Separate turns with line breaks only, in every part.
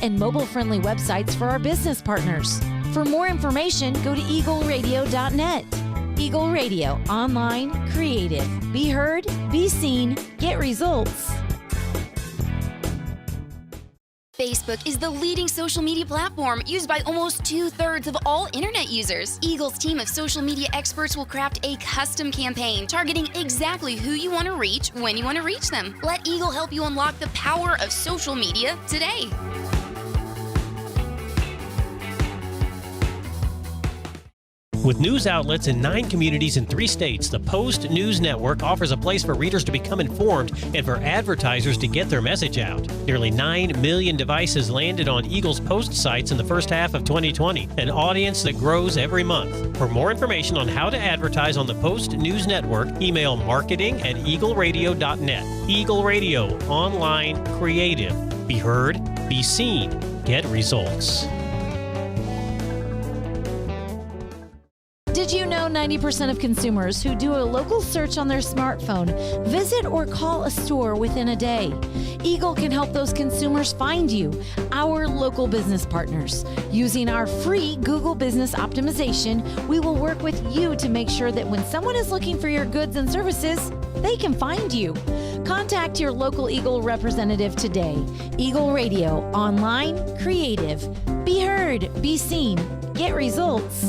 and mobile-friendly websites for our business partners. For more information, go to eagleradio.net. Eagle Radio, online, creative. Be heard, be seen, get results.
Facebook is the leading social media platform used by almost 2/3 of all internet users. Eagle's team of social media experts will craft a custom campaign targeting exactly who you want to reach when you want to reach them. Let Eagle help you unlock the power of social media today.
With news outlets in 9 communities in 3 states, the Post News Network offers a place for readers to become informed and for advertisers to get their message out. Nearly 9 million devices landed on Eagle's Post sites in the first half of 2020, an audience that grows every month. For more information on how to advertise on the Post News Network, email marketing@eagleradio.net. Eagle Radio, online, creative. Be heard, be seen, get results.
Did you know 90% of consumers who do a local search on their smartphone visit or call a store within a day? Eagle can help those consumers find you, our local business partners. Using our free Google Business Optimization, we will work with you to make sure that when someone is looking for your goods and services, they can find you. Contact your local Eagle representative today. Eagle Radio, online, creative. Be heard, be seen, get results.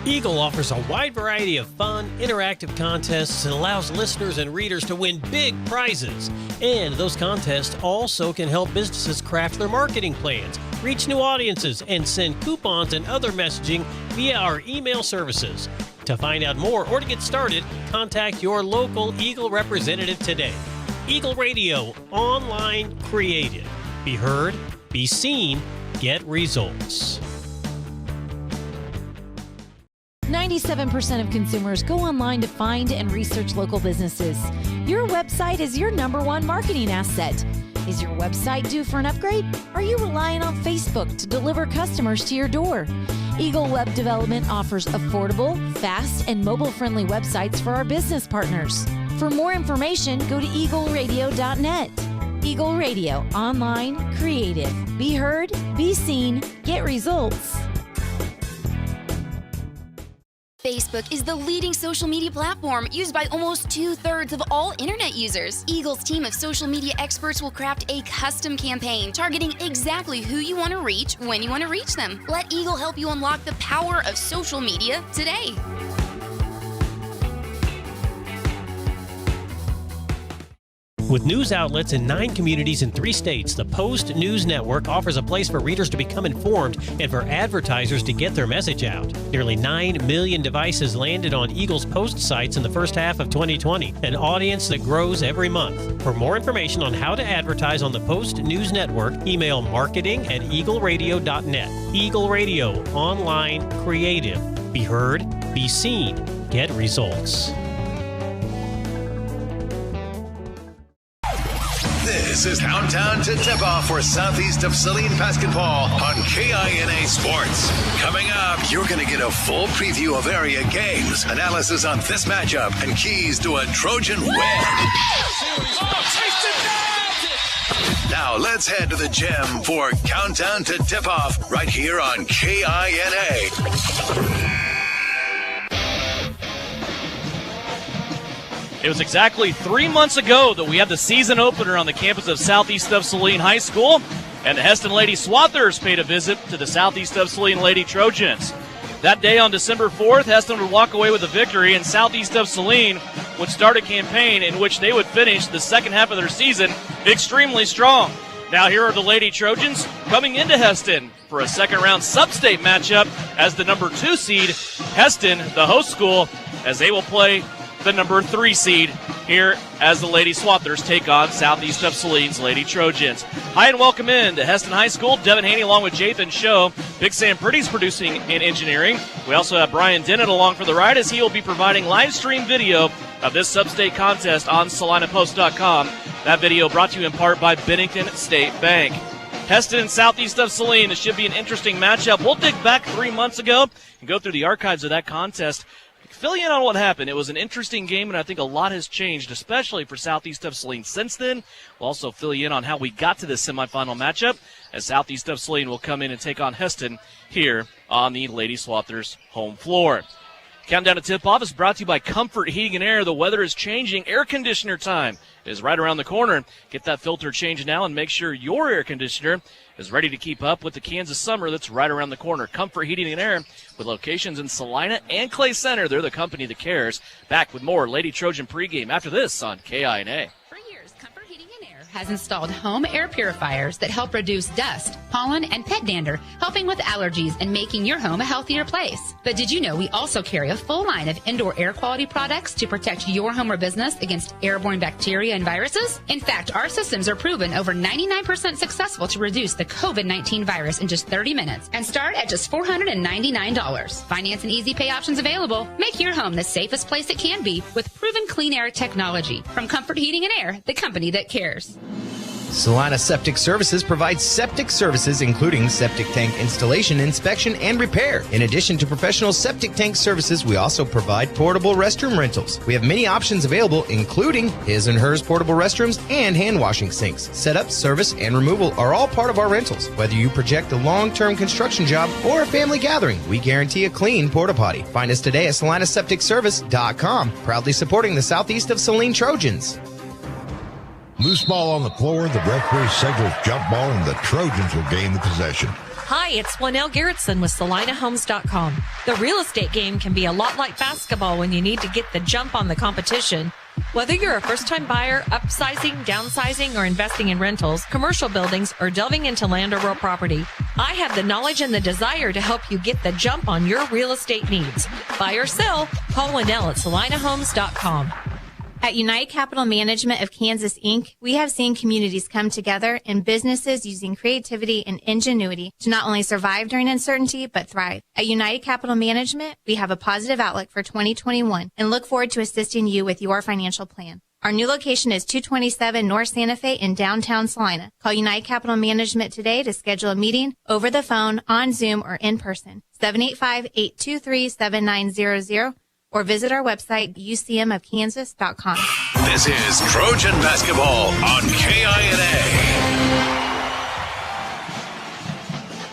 Eagle offers a wide variety of fun, interactive contests and allows listeners and readers to win big prizes. And those contests also can help businesses craft their marketing plans, reach new audiences, and send coupons and other messaging via our email services. To find out more or to get started, contact your local Eagle representative today. Eagle Radio, online, creative. Be heard, be seen, get results.
97% of consumers go online to find and research local businesses. Your website is your #1 marketing asset. Is your website due for an upgrade? Are you relying on Facebook to deliver customers to your door? Eagle Web Development offers affordable, fast, and mobile-friendly websites for our business partners. For more information, go to eagleradio.net. Eagle Radio, online, creative. Be heard, be seen, get results.
Facebook is the leading social media platform used by almost 2/3 of all internet users. Eagle's team of social media experts will craft a custom campaign targeting exactly who you want to reach when you want to reach them. Let Eagle help you unlock the power of social media today.
With news outlets in 9 communities in 3 states, the Post News Network offers a place for readers to become informed and for advertisers to get their message out. Nearly 9 million devices landed on Eagle's Post sites in the first half of 2020, an audience that grows every month. For more information on how to advertise on the Post News Network, email marketing@eagleradio.net. Eagle Radio, online, creative. Be heard, be seen, get results.
This is Countdown to Tip-Off for Southeast of Saline basketball on KINA Sports. Coming up, you're going to get a full preview of area games, analysis on this matchup, and keys to a Trojan win. Now let's head to the gym for Countdown to Tip-Off right here on KINA.
It was exactly 3 months ago that we had the season opener on the campus of Southeast of Saline High School, and the Hesston Lady Swathers paid a visit to the Southeast of Saline Lady Trojans. That day on December 4th, Hesston would walk away with a victory, and Southeast of Saline would start a campaign in which they would finish the second half of their season extremely strong. Now here are the Lady Trojans coming into Hesston for a second-round sub-state matchup as the number 2 seed, Hesston, the host school, as they will play the number 3 seed here as the Lady Swathers take on Southeast of Saline's Lady Trojans. Hi and welcome in to Hesston High School. Devin Haney along with Jathan Show. Big Sam Pretty's producing and engineering. We also have Brian Dennett along for the ride as he will be providing live stream video of this sub-state contest on SalinaPost.com. That video brought to you in part by Bennington State Bank. Hesston and Southeast of Saline. This should be an interesting matchup. We'll dig back 3 months ago and go through the archives of that contest, fill you in on what happened. It was an interesting game, and I think a lot has changed, especially for Southeast of Saline since then. We'll also fill you in on how we got to this semifinal matchup, as Southeast of Saline will come in and take on Hesston here on the Lady Swathers home floor. Countdown to tip-off is brought to you by Comfort Heating and Air. The weather is changing. Air conditioner time is right around the corner. Get that filter changed now and make sure your air conditioner is ready to keep up with the Kansas summer that's right around the corner. Comfort Heating and Air, with locations in Salina and Clay Center. They're the company that cares. Back with more Lady Trojan pregame after this on KINA.
For years, Comfort Heating and Air has installed home air purifiers that help reduce dust, pollen, and pet dander, helping with allergies and making your home a healthier place. But did you know we also carry a full line of indoor air quality products to protect your home or business against airborne bacteria and viruses? In fact, our systems are proven over 99% successful to reduce the COVID-19 virus in just 30 minutes and start at just $499. Finance and easy pay options available. Make your home the safest place it can be with proven clean air technology. From Comfort Heating and Air, the company that cares.
Salina Septic Services provides septic services including septic tank installation, inspection, and repair. In addition to professional septic tank services, we also provide portable restroom rentals. We have many options available, including his and hers portable restrooms and hand washing sinks. Setup, service, and removal are all part of our rentals. Whether you project a long-term construction job or a family gathering, we guarantee a clean porta potty. Find us today at salinasepticservice.com, proudly supporting the Southeast of Saline Trojans.
Loose ball on the floor, the referee signals jump ball, and the Trojans will gain the possession.
Hi, it's Juanelle Garrettson with SalinaHomes.com. The real estate game can be a lot like basketball when you need to get the jump on the competition. Whether you're a first-time buyer, upsizing, downsizing, or investing in rentals, commercial buildings, or delving into land or real property, I have the knowledge and the desire to help you get the jump on your real estate needs. Buy or sell, call Juanelle at SalinaHomes.com.
At United Capital Management of Kansas, Inc., we have seen communities come together and businesses using creativity and ingenuity to not only survive during uncertainty, but thrive. At United Capital Management, we have a positive outlook for 2021 and look forward to assisting you with your financial plan. Our new location is 227 North Santa Fe in downtown Salina. Call United Capital Management today to schedule a meeting over the phone, on Zoom, or in person. 785-823-7900. Or visit our website, ucmofkansas.com.
This is Trojan Basketball on KINA.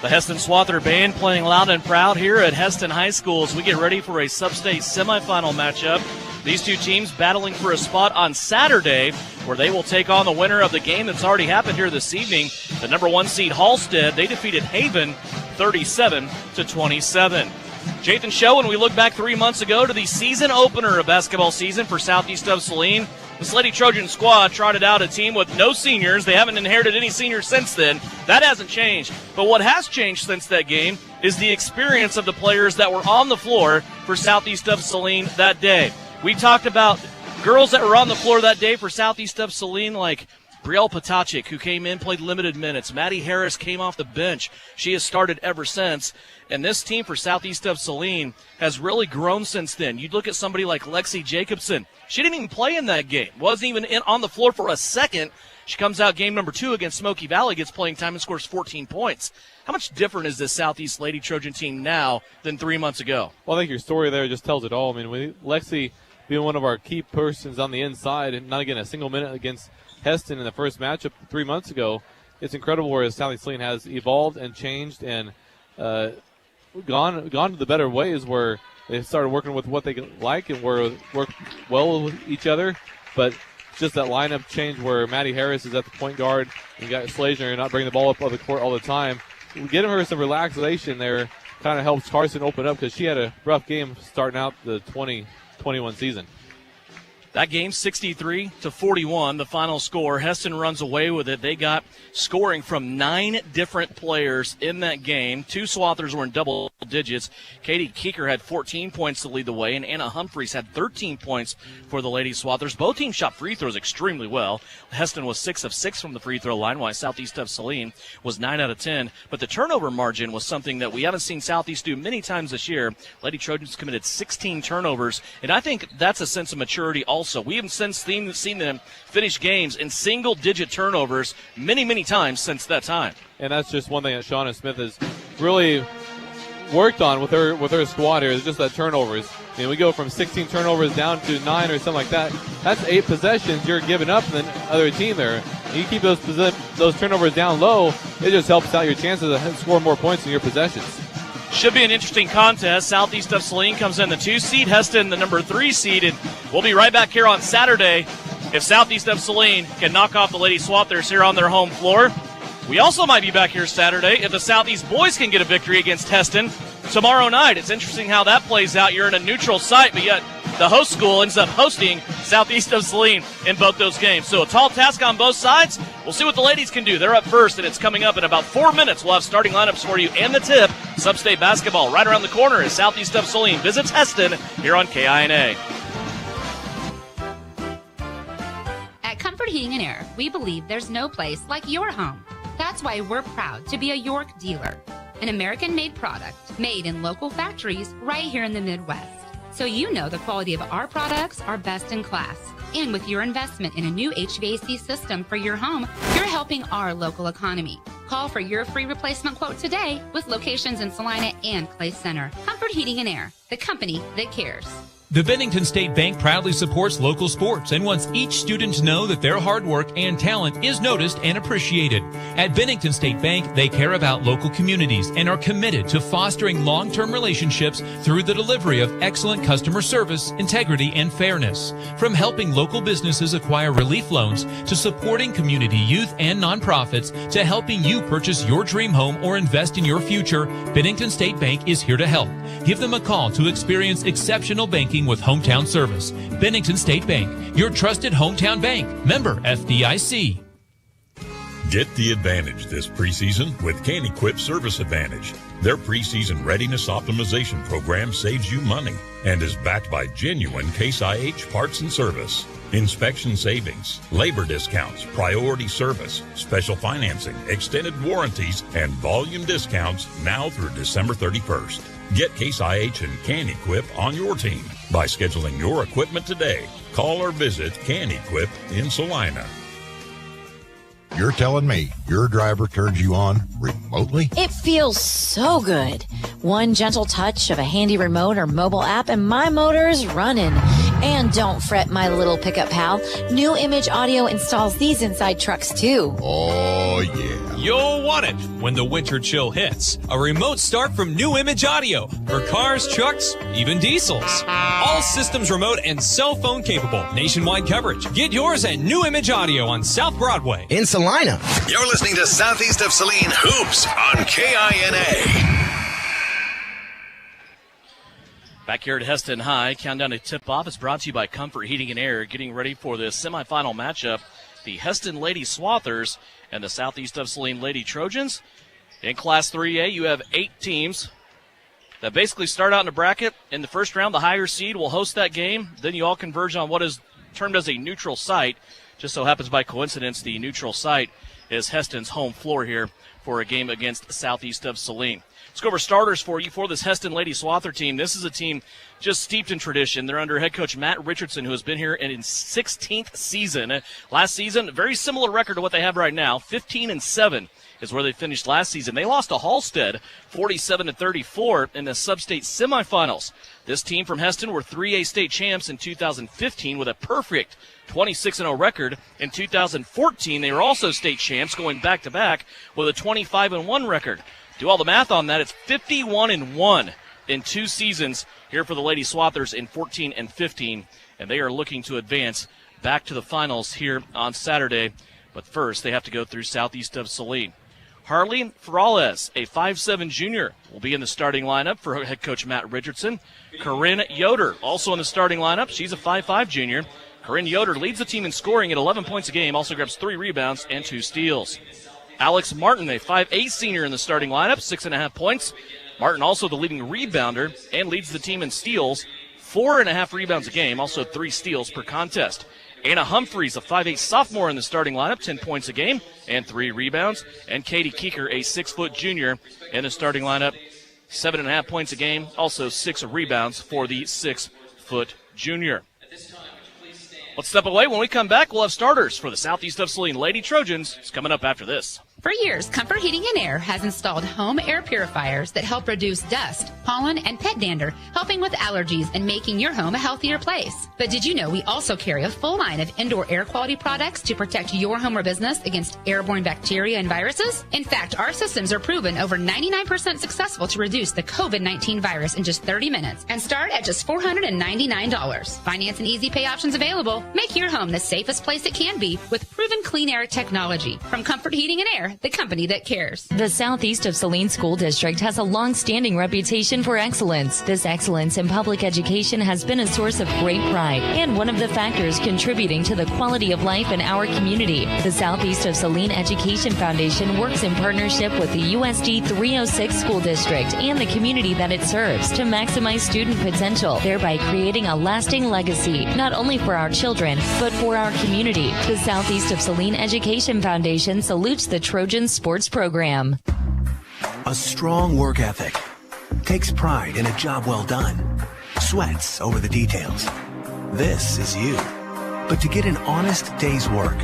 The Hesston Swather Band playing loud and proud here at Hesston High School as we get ready for a sub-state semifinal matchup. These two teams battling for a spot on Saturday where they will take on the winner of the game that's already happened here this evening. The number 1 seed Halstead, they defeated Haven 37-27. Jathan Show, when we look back 3 months ago to the season opener of basketball season for Southeast of Saline, this Lady Trojan squad trotted out a team with no seniors. They haven't inherited any seniors since then. That hasn't changed. But what has changed since that game is the experience of the players that were on the floor for Southeast of Saline that day. We talked about girls that were on the floor that day for Southeast of Saline, like Brielle Potachik, who came in, played limited minutes. Maddie Harris came off the bench. She has started ever since. And this team for Southeast of Saline has really grown since then. You'd look at somebody like Lexi Jacobson. She didn't even play in that game. Wasn't even on the floor for a second. She comes out game number 2 against Smoky Valley, gets playing time and scores 14 points. How much different is this Southeast Lady Trojan team now than 3 months ago?
Well, I think your story there just tells it all. I mean, Lexi being one of our key persons on the inside and not getting a single minute against Hesston in the first matchup 3 months ago, it's incredible where Southeast Saline has evolved and changed and gone to the better ways where they started working with what they like and work well with each other. But just that lineup change where Maddie Harris is at the point guard and you got Slazer not bringing the ball up on the court all the time. Getting her some relaxation there kind of helps Carson open up because she had a rough game starting out the 2021 season.
That game, 63-41, the final score. Hesston runs away with it. They got scoring from 9 different players in that game. 2 Swathers were in double digits. Katie Keeker had 14 points to lead the way, and Anna Humphreys had 13 points for the Lady Swathers. Both teams shot free throws extremely well. Hesston was 6 of 6 from the free throw line, while Southeast of Saline was 9 out of 10. But the turnover margin was something that we haven't seen Southeast do many times this year. Lady Trojans committed 16 turnovers, and I think that's a sense of maturity also. We haven't since seen them finish games in single-digit turnovers many times since that time.
And that's just one thing that Shauna Smith has really worked on with her squad here, is just that turnovers. I mean, we go from 16 turnovers down to 9 or something like that. That's 8 possessions you're giving up than the other team there. You keep those turnovers down low, it just helps out your chances to score more points in your possessions.
Should be an interesting contest. Southeast of Saline comes in the 2 seed, Hesston the number 3 seed, and we'll be right back here on Saturday if Southeast of Saline can knock off the Lady Swathers here on their home floor. We also might be back here Saturday if the Southeast boys can get a victory against Hesston tomorrow night. It's interesting how that plays out. You're in a neutral site, but yet the host school ends up hosting Southeast of Saline in both those games. So a tall task on both sides. We'll see what the ladies can do. They're up first, and it's coming up in about 4 minutes. We'll have starting lineups for you and the tip. Sub-state basketball right around the corner as Southeast of Saline visits Hesston here on KINA.
At Comfort Heating and Air, we believe there's no place like your home. That's why we're proud to be a York dealer, an American-made product made in local factories right here in the Midwest. So you know the quality of our products are best in class. And with your investment in a new HVAC system for your home, you're helping our local economy. Call for your free replacement quote today with locations in Salina and Clay Center. Comfort Heating and Air, the company that cares.
The Bennington State Bank proudly supports local sports and wants each student to know that their hard work and talent is noticed and appreciated. At Bennington State Bank, they care about local communities and are committed to fostering long-term relationships through the delivery of excellent customer service, integrity, and fairness. From helping local businesses acquire relief loans to supporting community youth and nonprofits to helping you purchase your dream home or invest in your future, Bennington State Bank is here to help. Give them a call to experience exceptional banking with hometown service. Bennington State Bank, your trusted hometown bank. Member FDIC.
Get the advantage this preseason with CanEquip Service Advantage. Their preseason readiness optimization program saves you money and is backed by genuine Case IH parts and service. Inspection savings, labor discounts, priority service, special financing, extended warranties, and volume discounts now through December 31st. Get Case IH and CanEquip on your team by scheduling your equipment today. Call or visit CanEquip in Salina.
You're telling me your driver turns you on remotely?
It feels so good. One gentle touch of a handy remote or mobile app and my motor's running. And don't fret, my little pickup pal. New Image Audio installs these inside trucks too.
Oh, yeah.
You'll want it when the winter chill hits. A remote start from New Image Audio for cars, trucks, even diesels. All systems remote and cell phone capable. Nationwide coverage. Get yours at New Image Audio on South Broadway.
In Salina.
You're listening to Southeast of Saline Hoops on KINA.
Back here at Hesston High, countdown to tip-off is brought to you by Comfort Heating and Air, getting ready for the semifinal matchup, the Hesston Lady Swathers and the Southeast of Saline Lady Trojans. In Class 3A, you have 8 teams that basically start out in a bracket. In the first round, the higher seed will host that game. Then you all converge on what is termed as a neutral site. Just so happens by coincidence, the neutral site is Hesston's home floor here for a game against Southeast of Saline. Let's go over starters for you for this Hesston Lady Swather team. This is a team just steeped in tradition. They're under head coach Matt Richardson, who has been here in his 16th season. Last season, very similar record to what they have right now. 15-7 is where they finished last season. They lost to Halstead 47-34 in the sub-state semifinals. This team from Hesston were 3A state champs in 2015 with a perfect 26-0 record. In 2014, they were also state champs, going back-to-back with a 25-1 record. Do all the math on that. It's 51-1 in 2 seasons here for the Lady Swathers in 14 and 15, and they are looking to advance back to the finals here on Saturday. But first, they have to go through Southeast of Saline. Harley Ferrales, a 5'7 junior, will be in the starting lineup for head coach Matt Richardson. Corinne Yoder, also in the starting lineup. She's a 5'5 junior. Corinne Yoder leads the team in scoring at 11 points a game, also grabs 3 rebounds and 2 steals. Alex Martin, a 5'8 senior in the starting lineup, 6.5 points. Martin also the leading rebounder and leads the team in steals, 4.5 rebounds a game, also 3 steals per contest. Anna Humphreys, a 5'8 sophomore in the starting lineup, 10 points a game and 3 rebounds. And Katie Keeker, a 6' junior in the starting lineup, 7.5 points a game, also 6 rebounds for the 6' junior. Let's step away. When we come back, we'll have starters for the Southeast of Saline Lady Trojans. It's coming up after this.
For years, Comfort Heating and Air has installed home air purifiers that help reduce dust, pollen, and pet dander, helping with allergies and making your home a healthier place. But did you know we also carry a full line of indoor air quality products to protect your home or business against airborne bacteria and viruses? In fact, our systems are proven over 99% successful to reduce the COVID-19 virus in just 30 minutes and start at just $499. Finance and easy pay options available. Make your home the safest place it can be with proven clean air technology. From Comfort Heating and Air, the company that cares.
The Southeast of Saline School District has a long-standing reputation for excellence. This excellence in public education has been a source of great pride and one of the factors contributing to the quality of life in our community. The Southeast of Saline Education Foundation works in partnership with the USD 306 School District and the community that it serves to maximize student potential, thereby creating a lasting legacy, not only for our children, but for our community. The Southeast of Saline Education Foundation salutes the Trojan Sports Program.
A strong work ethic, takes pride in a job well done, sweats over the details. This is you. But to get an honest day's work,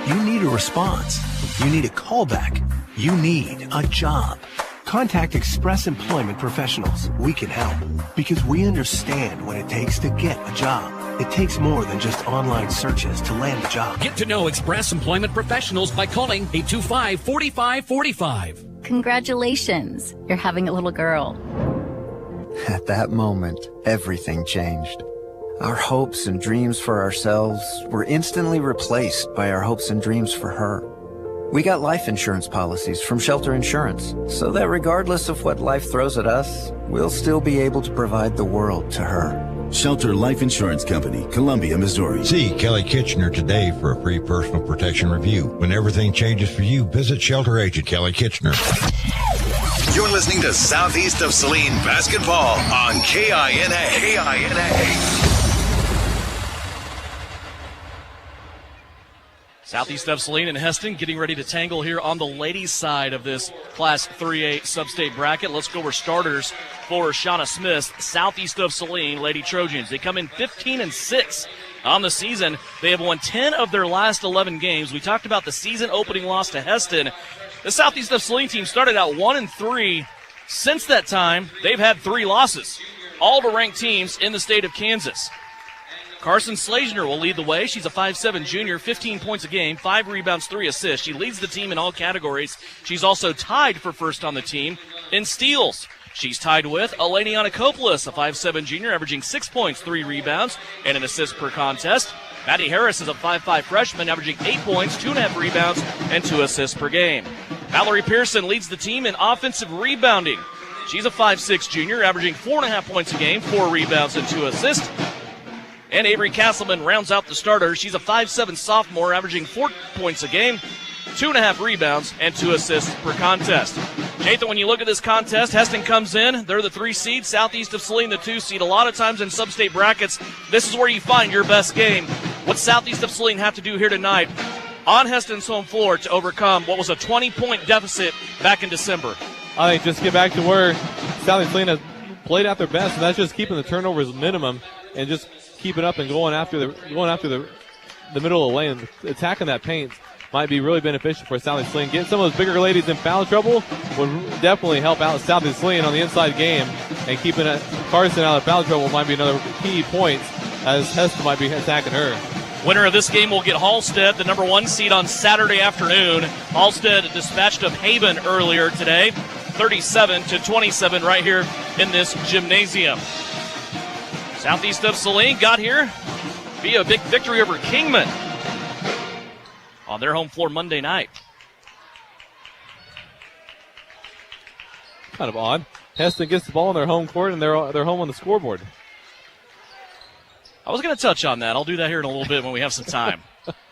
you need a response. You need a callback. You need a job. Contact Express Employment Professionals. We can help because we understand what it takes to get a job. It takes more than just online searches to land a job.
Get to know Express Employment Professionals by calling 825-4545.
Congratulations, you're having a little girl.
At that moment, everything changed. Our hopes and dreams for ourselves were instantly replaced by our hopes and dreams for her. We got life insurance policies from Shelter Insurance, so that regardless of what life throws at us, we'll still be able to provide the world to her.
Shelter Life Insurance Company, Columbia, Missouri.
See Kelly Kitchener today for a free personal protection review. When everything changes for you, visit Shelter Agent Kelly Kitchener.
You're listening to Southeast of Saline Basketball on KINA.
Southeast of Saline and Hesston getting ready to tangle here on the ladies' side of this Class 3A sub-state bracket. Let's go over starters for Shauna Smith's Southeast of Saline Lady Trojans. They come in 15-6 on the season. They have won 10 of their last 11 games. We talked about the season opening loss to Hesston. The Southeast of Saline team started out 1-3. Since that time, they've had 3 losses, all to ranked teams in the state of Kansas. Carson Slazner will lead the way. She's a 5'7" junior, 15 points a game, 5 rebounds, 3 assists. She leads the team in all categories. She's also tied for first on the team in steals. She's tied with Eleni Anakopoulos, a 5'7" junior, averaging 6 points, 3 rebounds, and an assist per contest. Maddie Harris is a 5'5" freshman, averaging 8 points, 2.5 rebounds, and 2 assists per game. Valerie Pearson leads the team in offensive rebounding. She's a 5'6" junior, averaging 4.5 points a game, 4 rebounds, and 2 assists. And Avery Castleman rounds out the starters. She's a 5'7" sophomore, averaging 4 points a game, 2.5 rebounds, and 2 assists per contest. Jathan, when you look at this contest, Hesston comes in. They're the 3 seed, Southeast of Saline, the 2 seed. A lot of times in sub-state brackets, this is where you find your best game. What Southeast of Saline have to do here tonight on Hesston's home floor to overcome what was a 20-point deficit back in December?
I think just get back to where Southeast Saline has played at their best, and that's just keeping the turnovers minimum and just keeping up and going after the middle of the lane, attacking that paint might be really beneficial for Southeast Saline. Getting some of those bigger ladies in foul trouble would definitely help out Southeast Saline on the inside game, and keeping Carson out of foul trouble might be another key point as Hesston might be attacking her.
Winner of this game will get Halstead, the number 1 seed, on Saturday afternoon. Halstead dispatched of Haven earlier today, 37-27 right here in this gymnasium. Southeast of Saline got here via a big victory over Kingman on their home floor Monday night.
Kind of odd. Hesston gets the ball in their home court, and they're home on the scoreboard.
I was going to touch on that. I'll do that here in a little bit when we have some time.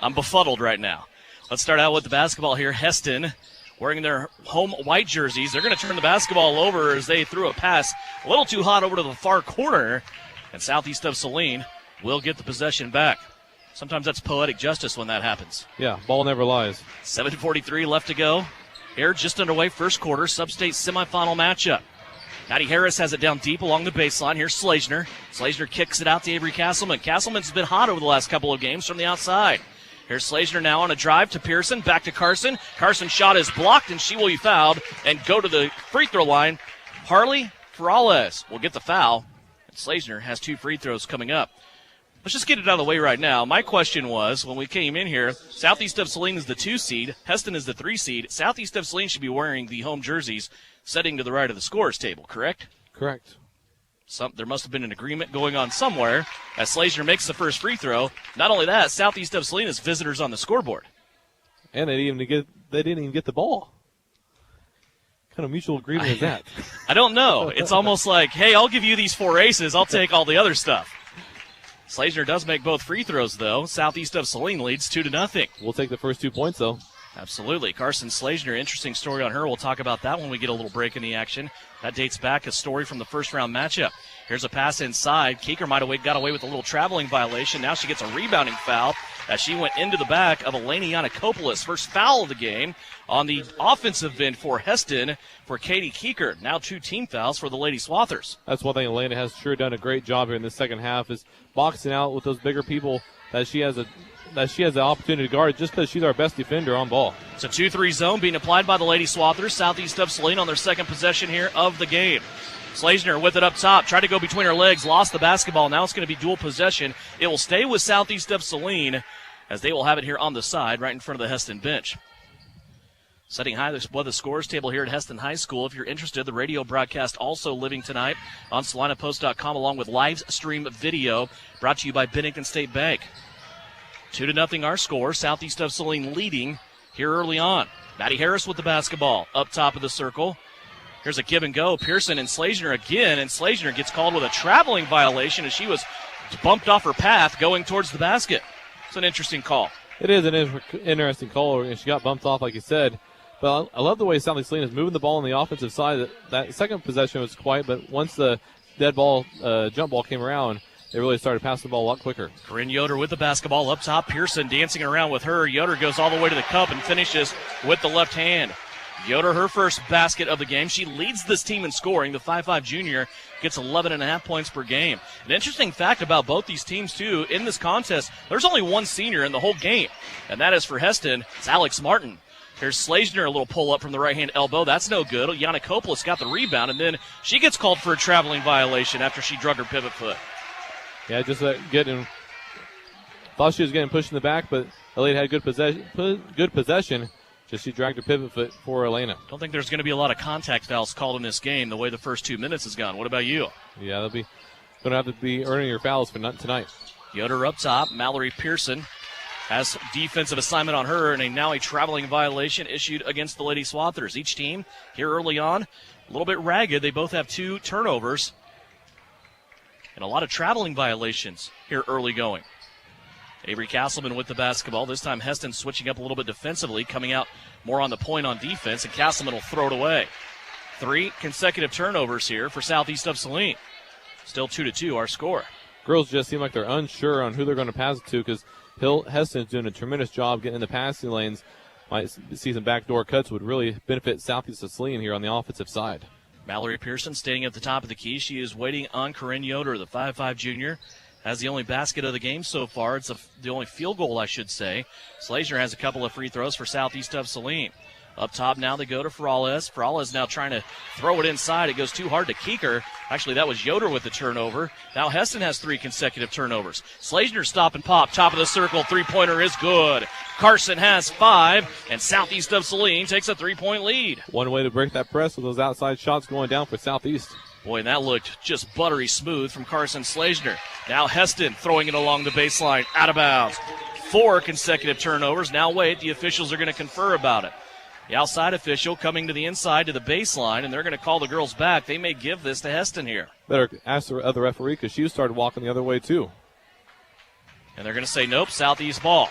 I'm befuddled right now. Let's start out with the basketball here. Hesston wearing their home white jerseys. They're going to turn the basketball over as they threw a pass a little too hot over to the far corner. And Southeast of Saline will get the possession back. Sometimes that's poetic justice when that happens.
Yeah, ball never lies.
7:43 left to go. Here just underway, first quarter, sub-state semifinal matchup. Maddie Harris has it down deep along the baseline. Here's Slazner. Slazner kicks it out to Avery Castleman. Castleman's been hot over the last couple of games from the outside. Here's Slazner now on a drive to Pearson, back to Carson. Carson's shot is blocked, and she will be fouled and go to the free throw line. Harley Ferrales will get the foul, and Slazner has 2 free throws coming up. Let's just get it out of the way right now. My question was, when we came in here, Southeast of Saline is the 2 seed, Hesston is the 3 seed. Southeast of Saline should be wearing the home jerseys setting to the right of the scorer's table, correct?
Correct.
There must have been an agreement going on somewhere as Slazner makes the first free throw. Not only that, Southeast of Saline is visitors on the scoreboard.
And they didn't even get the ball. What kind of mutual agreement is that?
I don't know. It's almost like, hey, I'll give you these 4 aces. I'll take all the other stuff. Slazner does make both free throws, though. Southeast of Saline leads 2-0.
We'll take the first 2 points, though.
Absolutely. Carson Slazner, interesting story on her. We'll talk about that when we get a little break in the action. That dates back a story from the first-round matchup. Here's a pass inside. Keeker might have got away with a little traveling violation. Now she gets a rebounding foul as she went into the back of Elena Yanakopoulos. First foul of the game on the offensive end for Hesston for Katie Keeker. Now 2 team fouls for the Lady Swathers.
That's one thing Elena has sure done a great job here in the second half, is boxing out with those bigger people that she has the opportunity to guard just because she's our best defender on ball.
It's a 2-3 zone being applied by the Lady Swathers. Southeast of Saline on their second possession here of the game. Slazner with it up top, tried to go between her legs, lost the basketball. Now it's going to be dual possession. It will stay with Southeast of Saline as they will have it here on the side right in front of the Hesston bench. Setting high above the scores table here at Hesston High School. If you're interested, the radio broadcast also living tonight on SalinaPost.com along with live stream video brought to you by Bennington State Bank. 2-0 our score. Southeast of Saline leading here early on. Maddie Harris with the basketball up top of the circle. Here's a give and go. Pearson and Slazner again, and Slazner gets called with a traveling violation as she was bumped off her path going towards the basket. It's an interesting call.
It is an interesting call, and she got bumped off, like you said. But I love the way Southeast Saline is moving the ball on the offensive side. That second possession was quiet, but once the dead ball, jump ball came around, they really started passing the ball a lot quicker.
Corinne Yoder with the basketball up top. Pearson dancing around with her. Yoder goes all the way to the cup and finishes with the left hand. Yoder, her first basket of the game. She leads this team in scoring. The 5'5 junior gets 11.5 points per game. An interesting fact about both these teams, too, in this contest, there's only one senior in the whole game, and that is for Hesston. It's Alex Martin. Here's Slazner, a little pull-up from the right-hand elbow. That's no good. Yanakopoulos got the rebound, and then she gets called for a traveling violation after she drug her pivot foot.
Yeah, just thought she was getting pushed in the back, but Elena had good possession. Just she dragged her pivot foot for Elena.
Don't think there's going to be a lot of contact fouls called in this game the way the first 2 minutes has gone. What about you?
Yeah, they'll be going to have to be earning your fouls for tonight.
Yoder up top. Mallory Pearson has defensive assignment on her, and now a traveling violation issued against the Lady Swathers. Each team here early on, a little bit ragged. They both have 2 turnovers and a lot of traveling violations here early going. Avery Castleman with the basketball. This time Hesston switching up a little bit defensively, coming out more on the point on defense, and Castleman will throw it away. 3 consecutive turnovers here for Southeast of Saline. Still 2-2 our score.
Girls just seem like they're unsure on who they're going to pass it to because Hesston's doing a tremendous job getting in the passing lanes. Might see some backdoor cuts would really benefit Southeast of Saline here on the offensive side.
Mallory Pearson staying at the top of the key. She is waiting on Corinne Yoder, the 5'5 junior. Has the only basket of the game so far. It's the only field goal, I should say. Slazner has a couple of free throws for Southeast of Saline. Up top now they go to Ferrales. Ferrales now trying to throw it inside. It goes too hard to Keeker. Actually, that was Yoder with the turnover. Now Hesston has 3 consecutive turnovers. Slazner stop and pop. Top of the circle. Three-pointer is good. Carson has 5, and Southeast of Saline takes a 3-point lead.
One way to break that press with those outside shots going down for Southeast.
Boy, and that looked just buttery smooth from Carson Slazner. Now Hesston throwing it along the baseline, out of bounds. 4 consecutive turnovers. Now wait, the officials are going to confer about it. The outside official coming to the inside to the baseline, and they're going to call the girls back. They may give this to Hesston here.
Better ask the other referee because she started walking the other way too.
And they're going to say, nope, Southeast ball.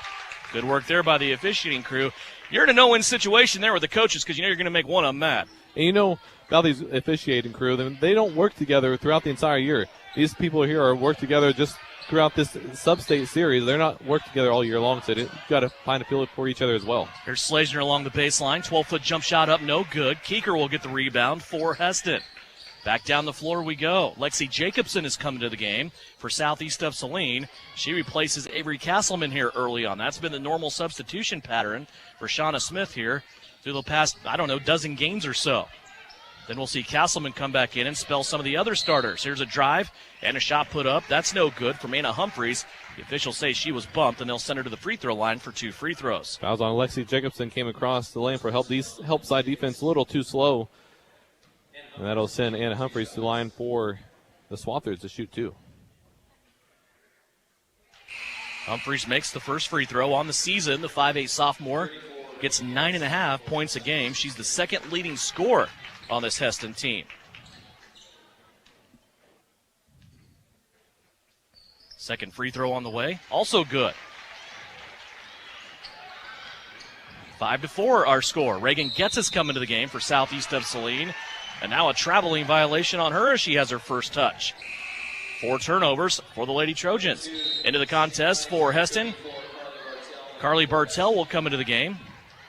Good work there by the officiating crew. You're in a no-win situation there with the coaches because you know you're going to make one of them mad.
And you know about these officiating crew, they don't work together throughout the entire year. These people here are work together just throughout this sub-state series. They're not work together all year long, so you've got to find a field for each other as well.
Here's Slazner along the baseline. 12-foot jump shot up, no good. Keeker will get the rebound for Hesston. Back down the floor we go. Lexi Jacobson is coming to the game for Southeast of Saline. She replaces Avery Castleman here early on. That's been the normal substitution pattern for Shauna Smith here through the past, dozen games or so. Then we'll see Castleman come back in and spell some of the other starters. Here's a drive and a shot put up. That's no good from Anna Humphreys. The officials say she was bumped, and they'll send her to the free throw line for 2 free throws.
Fouls on Lexi Jacobson, came across the lane for help side defense a little too slow. And that'll send Anna Humphreys to the line for the Swathers to shoot 2.
Humphreys makes the first free throw on the season. The 5'8 sophomore gets 9.5 points a game. She's the second leading scorer on this Hesston team. Second free throw on the way, also good. 5-4 our score. Reagan Getz is coming to the game for Southeast of Saline. And now a traveling violation on her as she has her first touch. 4 turnovers for the Lady Trojans. Into the contest for Hesston. Carly Bartell will come into the game.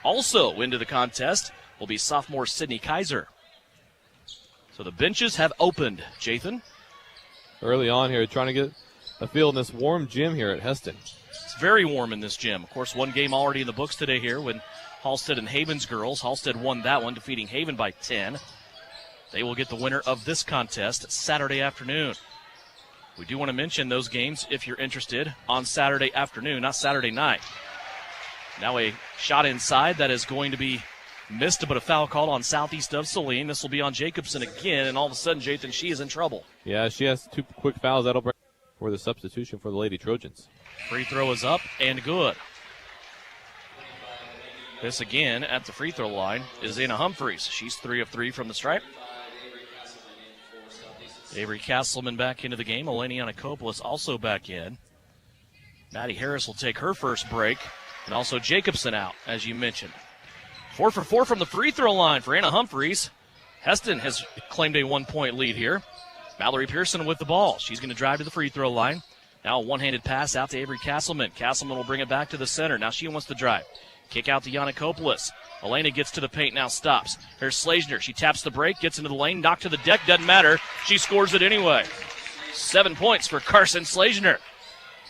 Also into the contest will be sophomore Sydney Kaiser. So the benches have opened, Jathan.
Early on here, trying to get a feel in this warm gym here at Hesston.
It's very warm in this gym. Of course, one game already in the books today here when Halstead and Haven's girls. Halstead won that one, defeating Haven by 10. They will get the winner of this contest Saturday afternoon. We do want to mention those games, if you're interested, on Saturday afternoon, not Saturday night. Now a shot inside that is going to be missed, but a foul called on Southeast of Saline. This will be on Jacobson again, and all of a sudden, Jathan, she is in trouble.
Yeah, she has 2 quick fouls. That'll break for the substitution for the Lady Trojans.
Free throw is up and good. This again at the free throw line is Anna Humphreys. She's 3 of 3 from the stripe. Avery Castleman back into the game. Eleni Anakopoulos also back in. Maddie Harris will take her first break. And also Jacobson out, as you mentioned. 4 for 4 from the free throw line for Anna Humphreys. Hesston has claimed a 1-point lead here. Mallory Pearson with the ball. She's going to drive to the free throw line. Now a one-handed pass out to Avery Castleman. Castleman will bring it back to the center. Now she wants to drive. Kick out to Yanakopoulos. Elena gets to the paint, now stops. Here's Slazner. She taps the break, gets into the lane, knocked to the deck, doesn't matter. She scores it anyway. 7 points for Carson Slazner.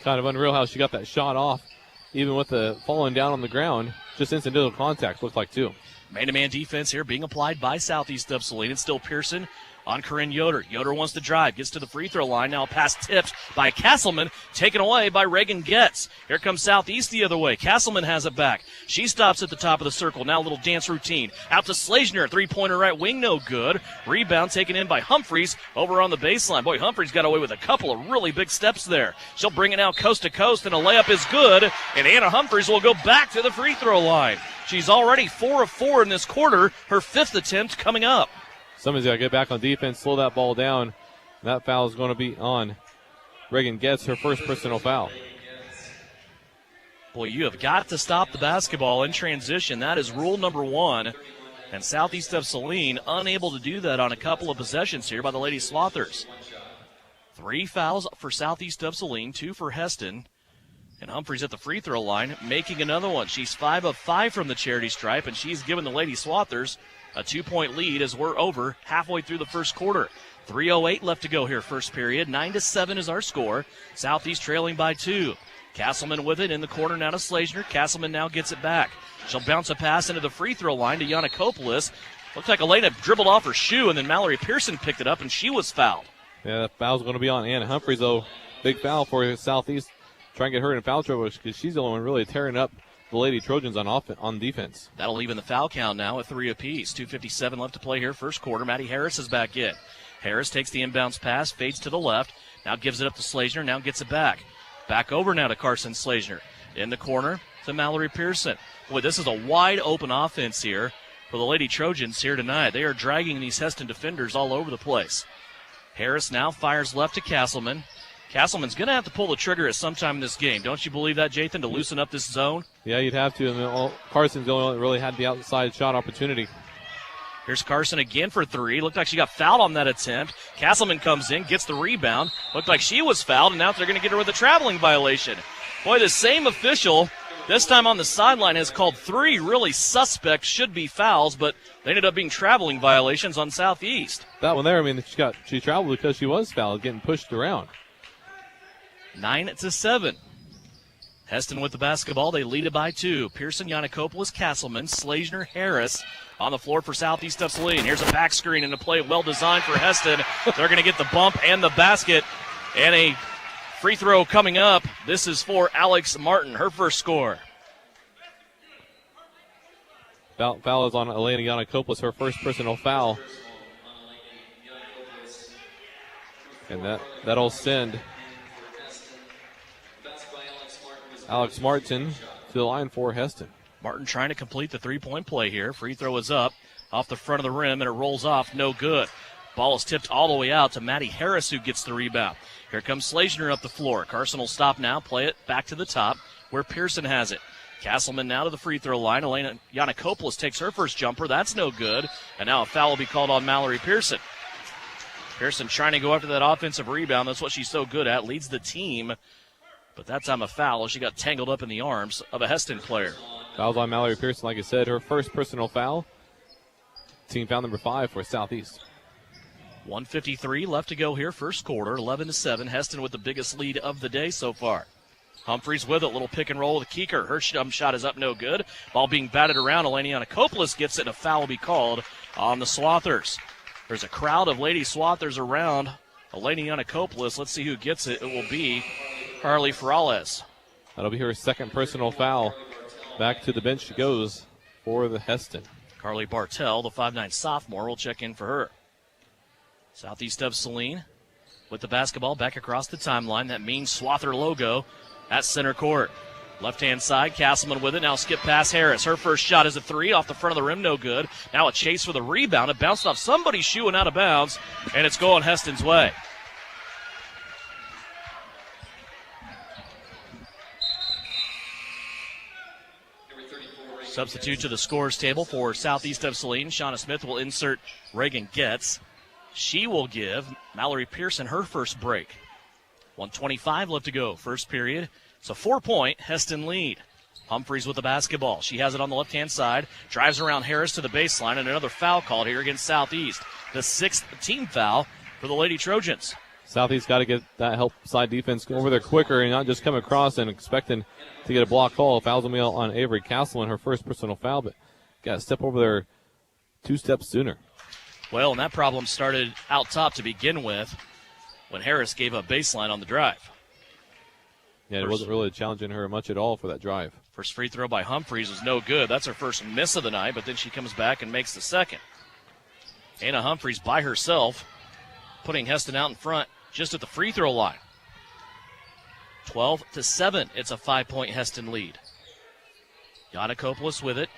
Kind of unreal how she got that shot off, even with the falling down on the ground. Just incidental contact, looked like, too.
Man-to-man defense here being applied by Southeast of Saline. It's still Pearson on Corinne Yoder. Yoder wants to drive, gets to the free throw line. Now a pass tipped by Castleman, taken away by Reagan Getz. Here comes Southeast the other way. Castleman has it back. She stops at the top of the circle. Now a little dance routine. Out to Slazner, three-pointer right wing, no good. Rebound taken in by Humphreys over on the baseline. Boy, Humphreys got away with a couple of really big steps there. She'll bring it out coast to coast, and a layup is good. And Anna Humphreys will go back to the free throw line. She's already 4 of 4 in this quarter. Her 5th attempt coming up.
Somebody's got to get back on defense, slow that ball down. That foul is going to be on Reagan Getz, her first personal foul.
Boy, you have got to stop the basketball in transition. That is rule number 1. And Southeast of Saline unable to do that on a couple of possessions here by the Lady Slothers. 3 fouls for Southeast of Saline, 2 for Hesston. And Humphreys at the free throw line, making another one. She's 5 of 5 from the charity stripe, and she's given the Lady Slothers a 2-point lead as we're over halfway through the first quarter. 3:08 left to go here, first period. 9-7 is our score. Southeast trailing by 2. Castleman with it in the corner now to Slazner. Castleman now gets it back. She'll bounce a pass into the free throw line to Yanakopoulos. Looked like Elena dribbled off her shoe, and then Mallory Pearson picked it up, and she was fouled.
Yeah, that foul's going to be on Anna Humphreys, though. Big foul for Southeast. Try and get her in foul trouble because she's the one really tearing up the Lady Trojans on defense.
That'll even the foul count now at 3 apiece. 2:57 left to play here, first quarter. Maddie Harris is back in. Harris takes the inbounds pass, fades to the left, now gives it up to Slazner, now gets it back. Back over now to Carson Slazner. In the corner to Mallory Pearson. Boy, this is a wide open offense here for the Lady Trojans here tonight. They are dragging these Hesston defenders all over the place. Harris now fires left to Castleman. Castleman's going to have to pull the trigger at some time in this game. Don't you believe that, Jathan, to loosen up this zone?
Yeah, you'd have to. And Carson's the only one that really had the outside shot opportunity.
Here's Carson again for 3. Looked like she got fouled on that attempt. Castleman comes in, gets the rebound. Looked like she was fouled, and now they're going to get her with a traveling violation. Boy, the same official this time on the sideline, has called 3 really suspect should-be fouls, but they ended up being traveling violations on Southeast.
That one there, I mean, she traveled because she was fouled, getting pushed around.
9-7. Hesston with the basketball. They lead it by 2. Pearson, Yanakopoulos, Castleman, Slazner, Harris on the floor for Southeast of Saline. Here's a back screen and a play well designed for Hesston. They're going to get the bump and the basket. And a free throw coming up. This is for Alex Martin, her first score.
Foul is on Elena Yanakopoulos, her first personal foul. And that'll send Alex Martin to the line for Hesston.
Martin trying to complete the three-point play here. Free throw is up off the front of the rim, and it rolls off. No good. Ball is tipped all the way out to Maddie Harris, who gets the rebound. Here comes Slazner up the floor. Carson will stop now, play it back to the top where Pearson has it. Castleman now to the free throw line. Elena Yanakopoulos takes her first jumper. That's no good. And now a foul will be called on Mallory Pearson. Pearson trying to go after that offensive rebound. That's what she's so good at. Leads the team. But that time a foul as she got tangled up in the arms of a Hesston player.
Foul's on Mallory Pearson, like I said, her first personal foul. Team foul number 5 for Southeast.
1:53 left to go here, first quarter, 11-7. Hesston with the biggest lead of the day so far. Humphreys with it, little pick and roll with Keeker. Her shot is up, no good. Ball being batted around. Elena Yanakopoulos gets it, and a foul will be called on the Swathers. There's a crowd of Lady Swathers around Elena Yanakopoulos. Let's see who gets it. It will be Carly Ferrales.
That'll be her second personal foul. Back to the bench she goes for the Hesston.
Carly Bartell, the 5'9 sophomore, will check in for her. Southeast of Saline with the basketball back across the timeline. That means Swather logo at center court. Left-hand side, Castleman with it. Now skip past Harris. Her first shot is a 3 off the front of the rim, no good. Now a chase for the rebound. It bounced off somebody's shoe and out of bounds, and it's going Hesston's way. Substitute to the scores table for Southeast of Saline. Shauna Smith will insert Reagan Getz. She will give Mallory Pearson her first break. 1:25 left to go, first period. It's a 4-point Hesston lead. Humphreys with the basketball. She has it on the left-hand side. Drives around Harris to the baseline, and another foul called here against Southeast. The 6th team foul for the Lady Trojans.
Southeast got to get that help side defense over there quicker and not just come across and expecting to get a block call. Fouls will be on Avery Castleman, her first personal foul, but got to step over there 2 steps sooner.
Well, and that problem started out top to begin with when Harris gave up baseline on the drive.
Yeah, it wasn't really challenging her much at all for that drive.
First free throw by Humphreys was no good. That's her first miss of the night, but then she comes back and makes the second. Anna Humphreys by herself, putting Hesston out in front just at the free throw line. 12-7. It's a 5-point Hesston lead. Yanakopoulos with it.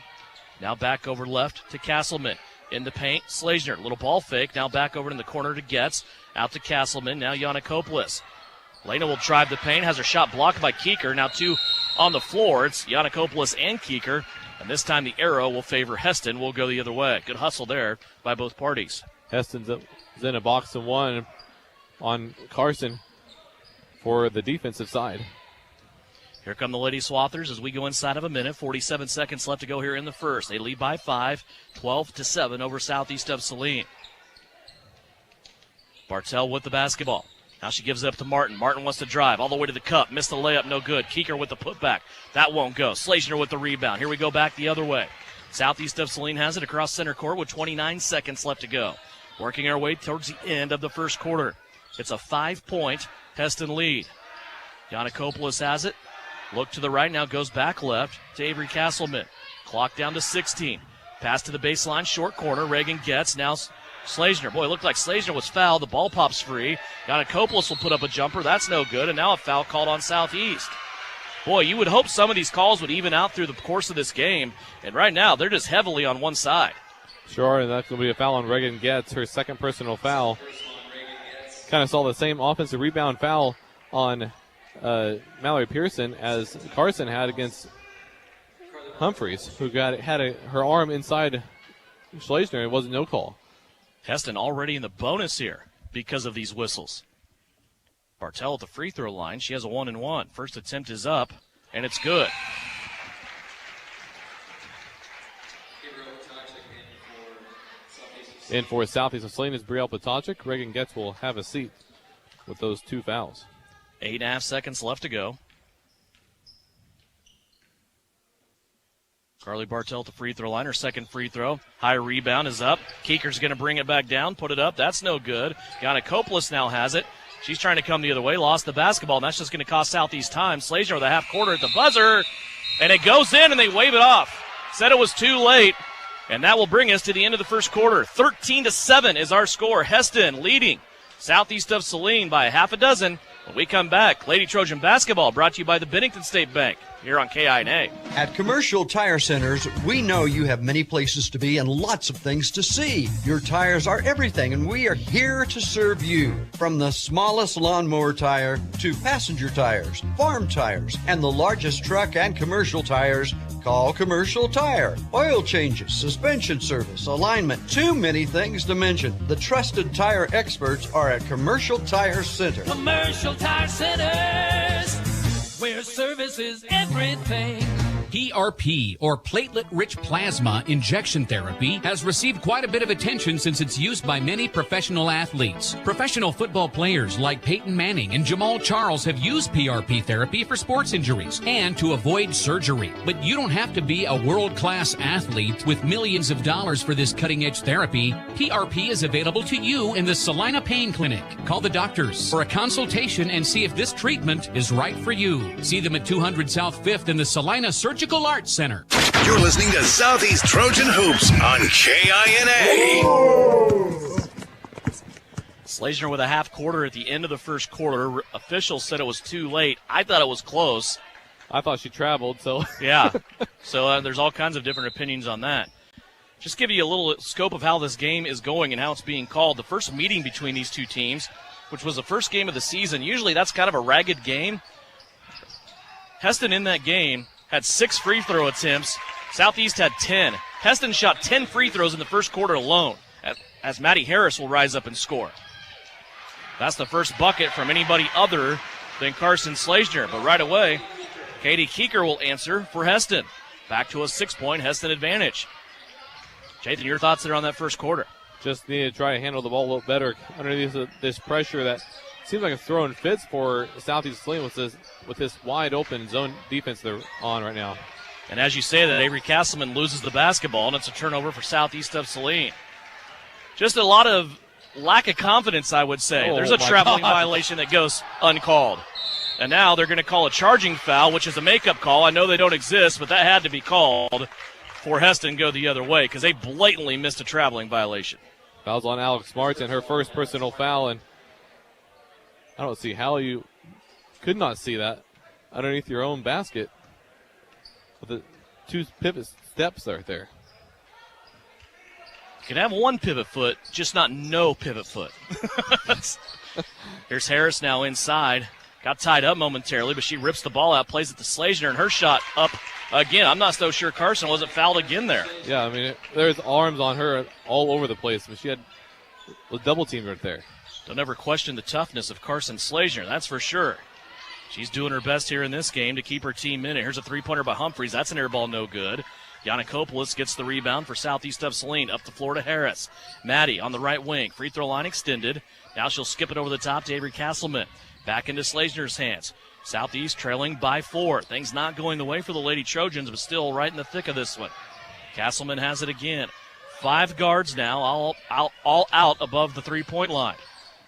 Now back over left to Castleman. In the paint, Slazner. Little ball fake. Now back over in the corner to Getz. Out to Castleman. Now Yanakopoulos. Lena will drive the paint. Has her shot blocked by Keeker. Now 2 on the floor. It's Yanakopoulos and Keeker. And this time the arrow will favor Hesston. Will go the other way. Good hustle there by both parties.
Hesston's in a box and 1 on Carson for the defensive side.
Here come the Lady Swathers as we go inside of a minute. 47 seconds left to go here in the first. They lead by 5, 12-7 over Southeast of Saline. Bartell with the basketball. Now she gives it up to Martin. Martin wants to drive all the way to the cup. Missed the layup, no good. Keeker with the putback. That won't go. Slazner with the rebound. Here we go back the other way. Southeast of Saline has it across center court with 29 seconds left to go. Working our way towards the end of the first quarter. It's a 5-point Hesston lead. Yanakopoulos has it. Look to the right, now goes back left to Avery Castleman. Clock down to 16. Pass to the baseline, short corner. Reagan Getz. Now Slazner. Boy, it looked like Slazner was fouled. The ball pops free. Yanakopoulos will put up a jumper. That's no good. And now a foul called on Southeast. Boy, you would hope some of these calls would even out through the course of this game. And right now, they're just heavily on one side.
Sure, and that's going to be a foul on Reagan Getz, her second personal foul. Kind of saw the same offensive rebound foul on Mallory Pearson as Carson had against Humphreys, who had her arm inside Slazner. It wasn't no call.
Hesston already in the bonus here because of these whistles. Bartell at the free throw line. She has a 1-and-1. First attempt is up, and it's good.
In for Southeast of Saline is Brielle Patochik. Reagan Getz will have a seat with those 2 fouls.
8.5 seconds left to go. Carly Bartell at the free throw line. Her second free throw. High rebound is up. Keeker's going to bring it back down, put it up. That's no good. Yannikopoulos now has it. She's trying to come the other way. Lost the basketball, and that's just going to cost Southeast time. Slazer with a half quarter at the buzzer, and it goes in, and they wave it off. Said it was too late, and that will bring us to the end of the first quarter. 13-7 is our score. Hesston leading Southeast of Saline by a half a dozen. When we come back, Lady Trojan basketball brought to you by the Bennington State Bank here on KINA.
At Commercial Tire Centers, we know you have many places to be and lots of things to see. Your tires are everything, and we are here to serve you. From the smallest lawnmower tire to passenger tires, farm tires, and the largest truck and commercial tires, call Commercial Tire. Oil changes, suspension service, alignment, too many things to mention. The trusted tire experts are at Commercial Tire Center.
Commercial Tire Centers, where service is everything. PRP, or platelet-rich plasma injection therapy, has received quite a bit of attention since its use by many professional athletes. Professional football players like Peyton Manning and Jamal Charles have used PRP therapy for sports injuries and to avoid surgery. But you don't have to be a world-class athlete with millions of dollars for this cutting-edge therapy. PRP is available to you in the Salina Pain Clinic. Call the doctors for a consultation and see if this treatment is right for you. See them at 200 South 5th in the Salina Surgical Arts Center.
You're listening to Southeast Trojan Hoops on KINA.
Slazer with a half quarter at the end of the first quarter. Officials said it was too late. I thought it was close.
I thought she traveled, so.
Yeah. So there's all kinds of different opinions on that. Just give you a little scope of how this game is going and how it's being called. The first meeting between these two teams, which was the first game of the season, usually that's kind of a ragged game. Hesston in that game had 6 free throw attempts. Southeast had 10. Hesston shot 10 free throws in the first quarter alone, as Maddie Harris will rise up and score. That's the first bucket from anybody other than Carson Slazer. But right away, Katie Keeker will answer for Hesston. Back to a 6-point Hesston advantage. Jathan, your thoughts there on that first quarter?
Just need to try to handle the ball a little better underneath this pressure that seems like it's throwing fits for Southeast Saline with this wide open zone defense they're on right now.
And as you say that, Avery Castleman loses the basketball, and it's a turnover for Southeast of Saline. Just a lot of lack of confidence, I would say. There's a traveling violation that goes uncalled. And now they're going to call a charging foul, which is a makeup call. I know they don't exist, but that had to be called for Hesston go the other way because they blatantly missed a traveling violation.
Foul's on Alex Martin, her first personal foul, and I don't see how you could not see that underneath your own basket with the 2 pivot steps right there.
You can have 1 pivot foot, just not no pivot foot. Here's Harris now inside. Got tied up momentarily, but she rips the ball out, plays it to Slazer, and her shot up again. I'm not so sure Carson wasn't fouled again there.
Yeah, I mean, there's arms on her all over the place, but she had a double team right there.
Don't ever question the toughness of Carson Slazer, that's for sure. She's doing her best here in this game to keep her team in it. Here's a three-pointer by Humphreys. That's an air ball, no good. Yannikopoulos gets the rebound for Southeast of Saline. Up the floor to Harris. Maddie on the right wing. Free throw line extended. Now she'll skip it over the top to Avery Castleman. Back into Slazer's hands. Southeast trailing by 4. Things not going the way for the Lady Trojans, but still right in the thick of this one. Castleman has it again. 5 guards now, all out above the three-point line.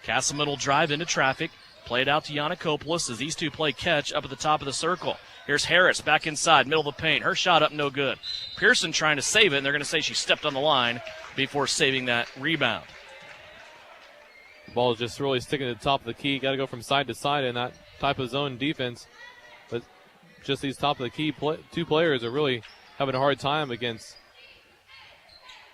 Castleman will drive into traffic. Play it out to Yannikopoulos as these two play catch up at the top of the circle. Here's Harris back inside, middle of the paint. Her shot up, no good. Pearson trying to save it, and they're going to say she stepped on the line before saving that rebound.
The ball is just really sticking to the top of the key. Got to go from side to side in that type of zone defense. But just these top of the key 2 players are really having a hard time against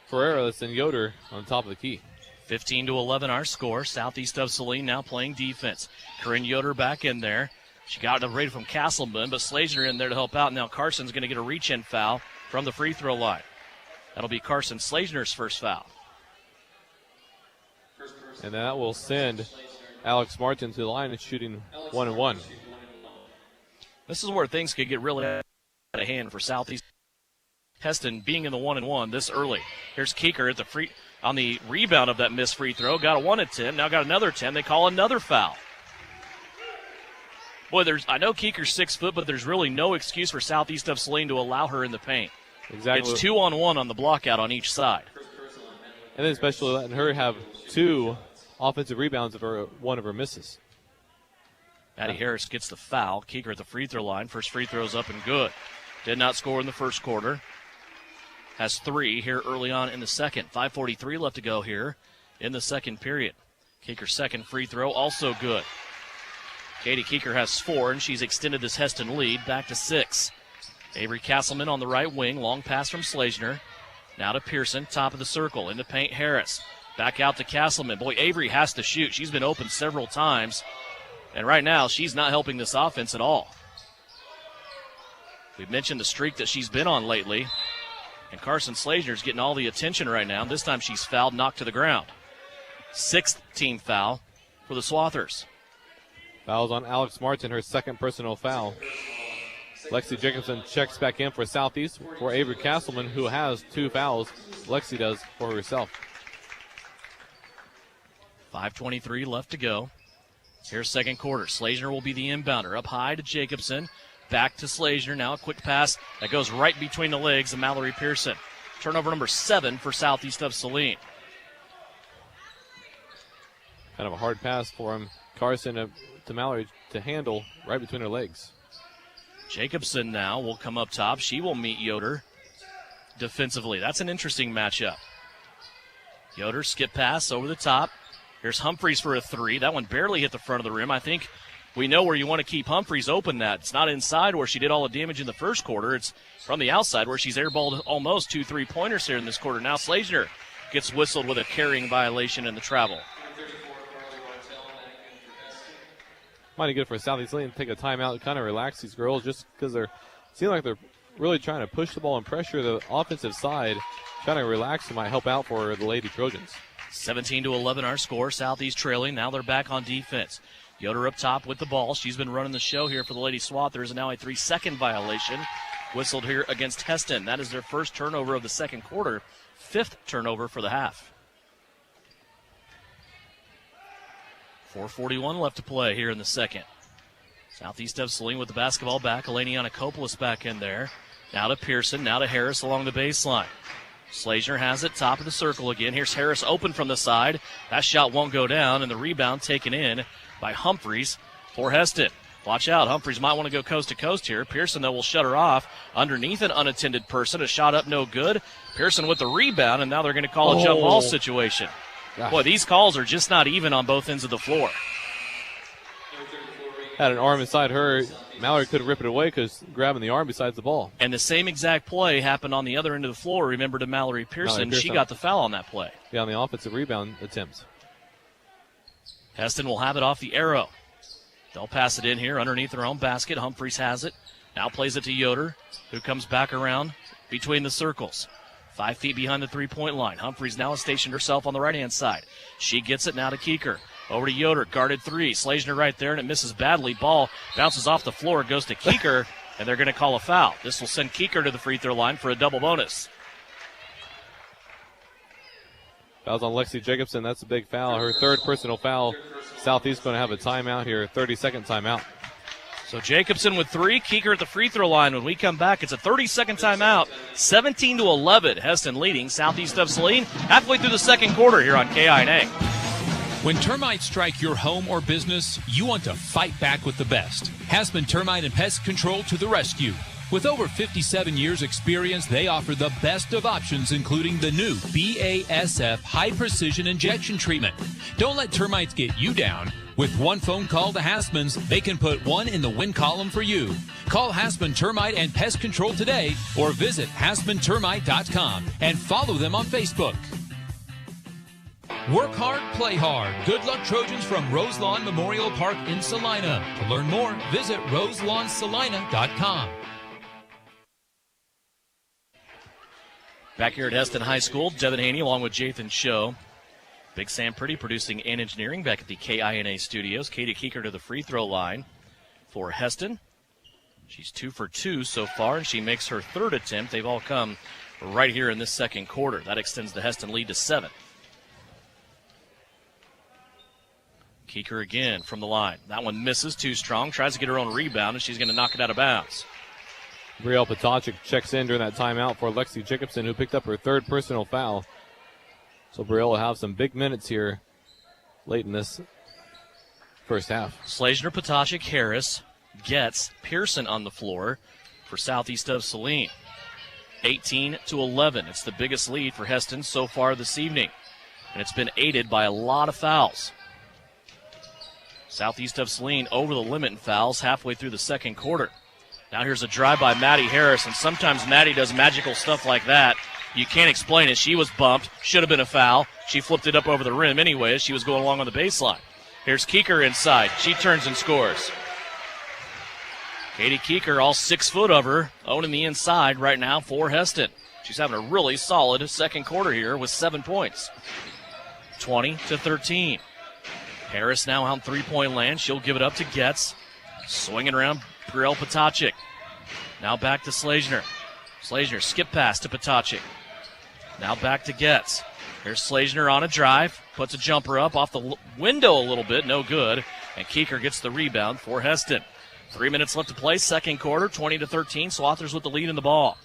Ferreras and Yoder on top of the key.
15-11 our score. Southeast of Saline now playing defense. Corinne Yoder back in there. She got it rated from Castleman, but Slazer in there to help out. Now Carson's going to get a reach-in foul from the free throw line. That'll be Carson Slazer's first foul.
And that will send Alex Martin to the line and shooting 1-1.
This is where things could get really out of hand for Southeast. Hesston being in the 1-1 this early. Here's Keeker at the on the rebound of that missed free throw. Got a 1 attempt, now got another 10. They call another foul. Boy, I know Keeker's 6 foot, but there's really no excuse for Southeast of Saline to allow her in the paint.
Exactly.
It's 2-on-1 on the block out on each side.
And then especially letting her have 2 offensive rebounds of one of her misses.
Maddie Harris gets the foul. Keeker at the free throw line. First free throw's up and good. Did not score in the first quarter. Has 3 here early on in the second. 5:43 left to go here in the second period. Keeker's second free throw also good. Katie Keeker has 4, and she's extended this Hesston lead back to 6. Avery Castleman on the right wing. Long pass from Slazner. Now to Pearson, top of the circle. Into paint, Harris. Back out to Castleman. Boy, Avery has to shoot. She's been open several times. And right now, she's not helping this offense at all. We've mentioned the streak that she's been on lately. And Carson Slazner's getting all the attention right now. This time she's fouled, knocked to the ground. 6th team foul for the Swathers.
Fouls on Alex Martin, her second personal foul. Lexi Jacobson checks back in for Southeast for Avery Castleman, who has 2 fouls. Lexi does for herself.
5:23 left to go. Here's second quarter. Slazner will be the inbounder. Up high to Jacobson. Back to Slazner. Now a quick pass that goes right between the legs of Mallory Pearson. Turnover number 7 for Southeast of Saline.
Kind of a hard pass for him. Carson to Mallory to handle right between her legs.
Jacobson now will come up top. She will meet Yoder defensively. That's an interesting matchup. Yoder skip pass over the top. Here's Humphreys for a 3. That one barely hit the front of the rim. I think we know where you want to keep Humphreys open that. It's not inside where she did all the damage in the first quarter. It's from the outside where she's airballed almost 2 3-pointers here in this quarter. Now Slazner gets whistled with a carrying violation in the travel.
Might be good for Southeast Saline to take a timeout, kind of relax these girls, just because they seem like they're really trying to push the ball and pressure the offensive side. Trying to relax and might help out for the Lady Trojans.
17-11 our score. Southeast trailing. Now they're back on defense. Yoder up top with the ball. She's been running the show here for the Lady Swathers, and now a 3-second violation whistled here against Hesston. That is their first turnover of the second quarter. 5th turnover for the half. 4:41 left to play here in the second. Southeast of Saline with the basketball back. Eleni Anacopoulos back in there. Now to Pearson, now to Harris along the baseline. Slazner has it, top of the circle again. Here's Harris open from the side. That shot won't go down, and the rebound taken in by Humphreys for Hesston. Watch out, Humphreys might want to go coast to coast here. Pearson, though, will shut her off underneath an unattended person. A shot up, no good. Pearson with the rebound, and now they're going to call a jump ball situation. Gosh. Boy, these calls are just not even on both ends of the floor.
Had an arm inside her. Mallory couldn't rip it away because grabbing the arm besides the ball.
And the same exact play happened on the other end of the floor. Remember to Mallory Pearson. She got the foul on that play.
Yeah, on the offensive rebound attempt.
Hesston will have it off the arrow. They'll pass it in here underneath their own basket. Humphreys has it. Now plays it to Yoder, who comes back around between the circles. 5 feet behind the three-point line. Humphreys now has stationed herself on the right-hand side. She gets it now to Keeker. Over to Yoder, guarded 3. Slazner right there, and it misses badly. Ball bounces off the floor, goes to Keeker, and they're going to call a foul. This will send Keeker to the free throw line for a double bonus.
Foul's on Lexi Jacobson. That's a big foul. Her 3rd personal foul. Southeast going to have a timeout here, 30-second timeout.
So Jacobson with 3, Keeker at the free throw line. When we come back, it's a 30-second timeout. 17-11, Hesston leading Southeast of Saline halfway through the second quarter here on KINA.
When termites strike your home or business, you want to fight back with the best. Hesston Termite and Pest Control to the rescue. With over 57 years experience, they offer the best of options, including the new BASF High Precision Injection Treatment. Don't let termites get you down. With one phone call to Haspman's, they can put one in the win column for you. Call Hesston Termite and Pest Control today or visit HaspmanTermite.com and follow them on Facebook. Work hard, play hard. Good luck, Trojans from Roselawn Memorial Park in Salina. To learn more, visit RoselawnSalina.com.
Back here at Hesston High School, Devin Haney along with Jathan Show. Big Sam Pretty producing and engineering back at the KINA studios. Katie Keeker to the free throw line for Hesston. She's 2 for 2 so far, and she makes her 3rd attempt. They've all come right here in this second quarter. That extends the Hesston lead to 7. Keeker again from the line. That one misses, too strong. Tries to get her own rebound, and she's going to knock it out of bounds.
Brielle Potocik checks in during that timeout for Lexi Jacobson, who picked up her 3rd personal foul. So Brielle will have some big minutes here late in this first half.
Slazner, Potocik, Harris, Getz, Pearson on the floor for Southeast of Saline. 18-11. It's the biggest lead for Hesston so far this evening, and it's been aided by a lot of fouls. Southeast of Saline over the limit in fouls halfway through the second quarter. Now here's a drive by Maddie Harris, and sometimes Maddie does magical stuff like that. You can't explain it. She was bumped. Should have been a foul. She flipped it up over the rim anyway as she was going along on the baseline. Here's Keeker inside. She turns and scores. Katie Keeker, all 6 foot of her, owning the inside right now for Hesston. She's having a really solid second quarter here with 7 points. 20-13. Harris now on three-point land. She'll give it up to Getz. Swinging around Brielle Potocik. Now back to Slazner. Slazner skip pass to Potocik. Now back to Getz. Here's Slazner on a drive. Puts a jumper up off the window a little bit. No good. And Keeker gets the rebound for Hesston. 3 minutes left to play. Second quarter. 20-13. Swathers with the lead in the ball.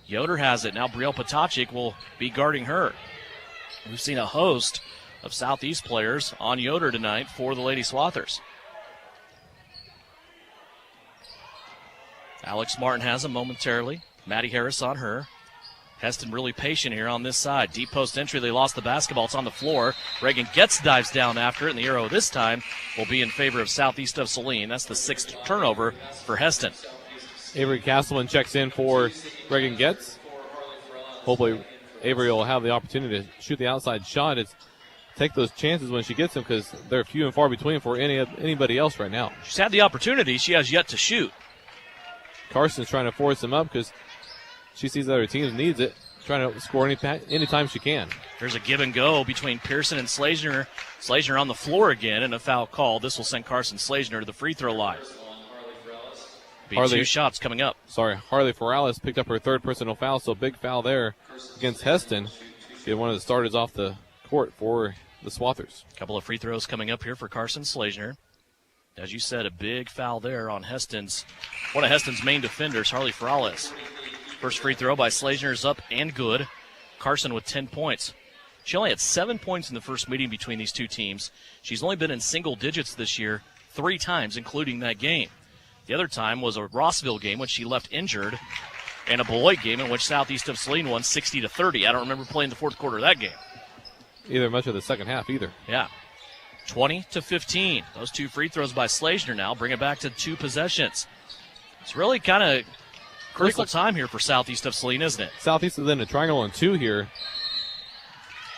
Yoder has it. Now Brielle Potocik will be guarding her. We've seen a host of Southeast players on Yoder tonight for the Lady Swathers. Alex Martin has him momentarily. Maddie Harris on her. Hesston really patient here on this side. Deep post entry. They lost the basketball. It's on the floor. Reagan Getz dives down after it, and the arrow this time will be in favor of Southeast of Saline. That's the 6th turnover for Hesston.
Avery Castleman checks in for Reagan Getz. Hopefully Avery will have the opportunity to shoot the outside shot. It's take those chances when she gets them because they're few and far between for anybody else right now.
She's had the opportunity. She has yet to shoot.
Carson's trying to force them up because she sees the other teams needs it, trying to score anytime she can.
There's a give and go between Pearson and Slazner. Slazner on the floor again, and a foul call. This will send Carson Slazner to the free throw line. Two shots coming up.
Harley Forales picked up her 3rd personal foul, so big foul there against Hesston. Get one of the starters off the court for the Swathers.
A couple of free throws coming up here for Carson Slazner. As you said, a big foul there on one of Hesston's main defenders, Harley Forales. First free throw by Slazner is up and good. Carson with 10 points. She only had 7 points in the first meeting between these two teams. She's only been in single digits this year 3 times, including that game. The other time was a Rossville game when she left injured, and a Beloit game in which Southeast of Saline won 60-30. I don't remember playing the fourth quarter of that game.
Either much of the second half either.
Yeah. 20-15. Those 2 free throws by Slazner now bring it back to 2 possessions. It's really kind of critical time here for Southeast of Saline, isn't it?
Southeast is in a triangle on 2 here.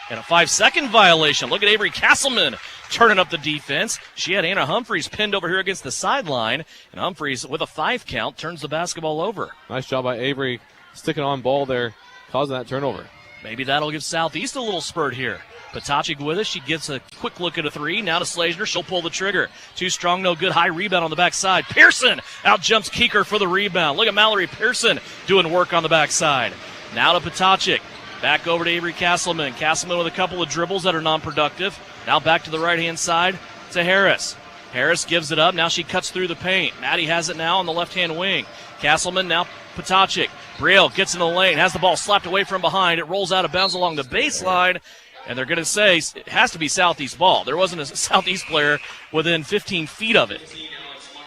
And a 5-second violation. Look at Avery Castleman turning up the defense. She had Anna Humphreys pinned over here against the sideline, and Humphreys, with a 5 count, turns the basketball over.
Nice job by Avery sticking on ball there, causing that turnover.
Maybe that'll give Southeast a little spurt here. Potocik with us. She gets a quick look at a 3. Now to Slazner. She'll pull the trigger. Too strong, no good. High rebound on the backside. Pearson out jumps Keeker for the rebound. Look at Mallory Pearson doing work on the backside. Now to Potocik. Back over to Avery Castleman. Castleman with a couple of dribbles that are non-productive. Now back to the right-hand side to Harris. Harris gives it up. Now she cuts through the paint. Maddie has it now on the left-hand wing. Castleman, now Potocik. Brielle gets in the lane. Has the ball slapped away from behind. It rolls out of bounds along the baseline. And they're going to say it has to be Southeast ball. There wasn't a Southeast player within 15 feet of it.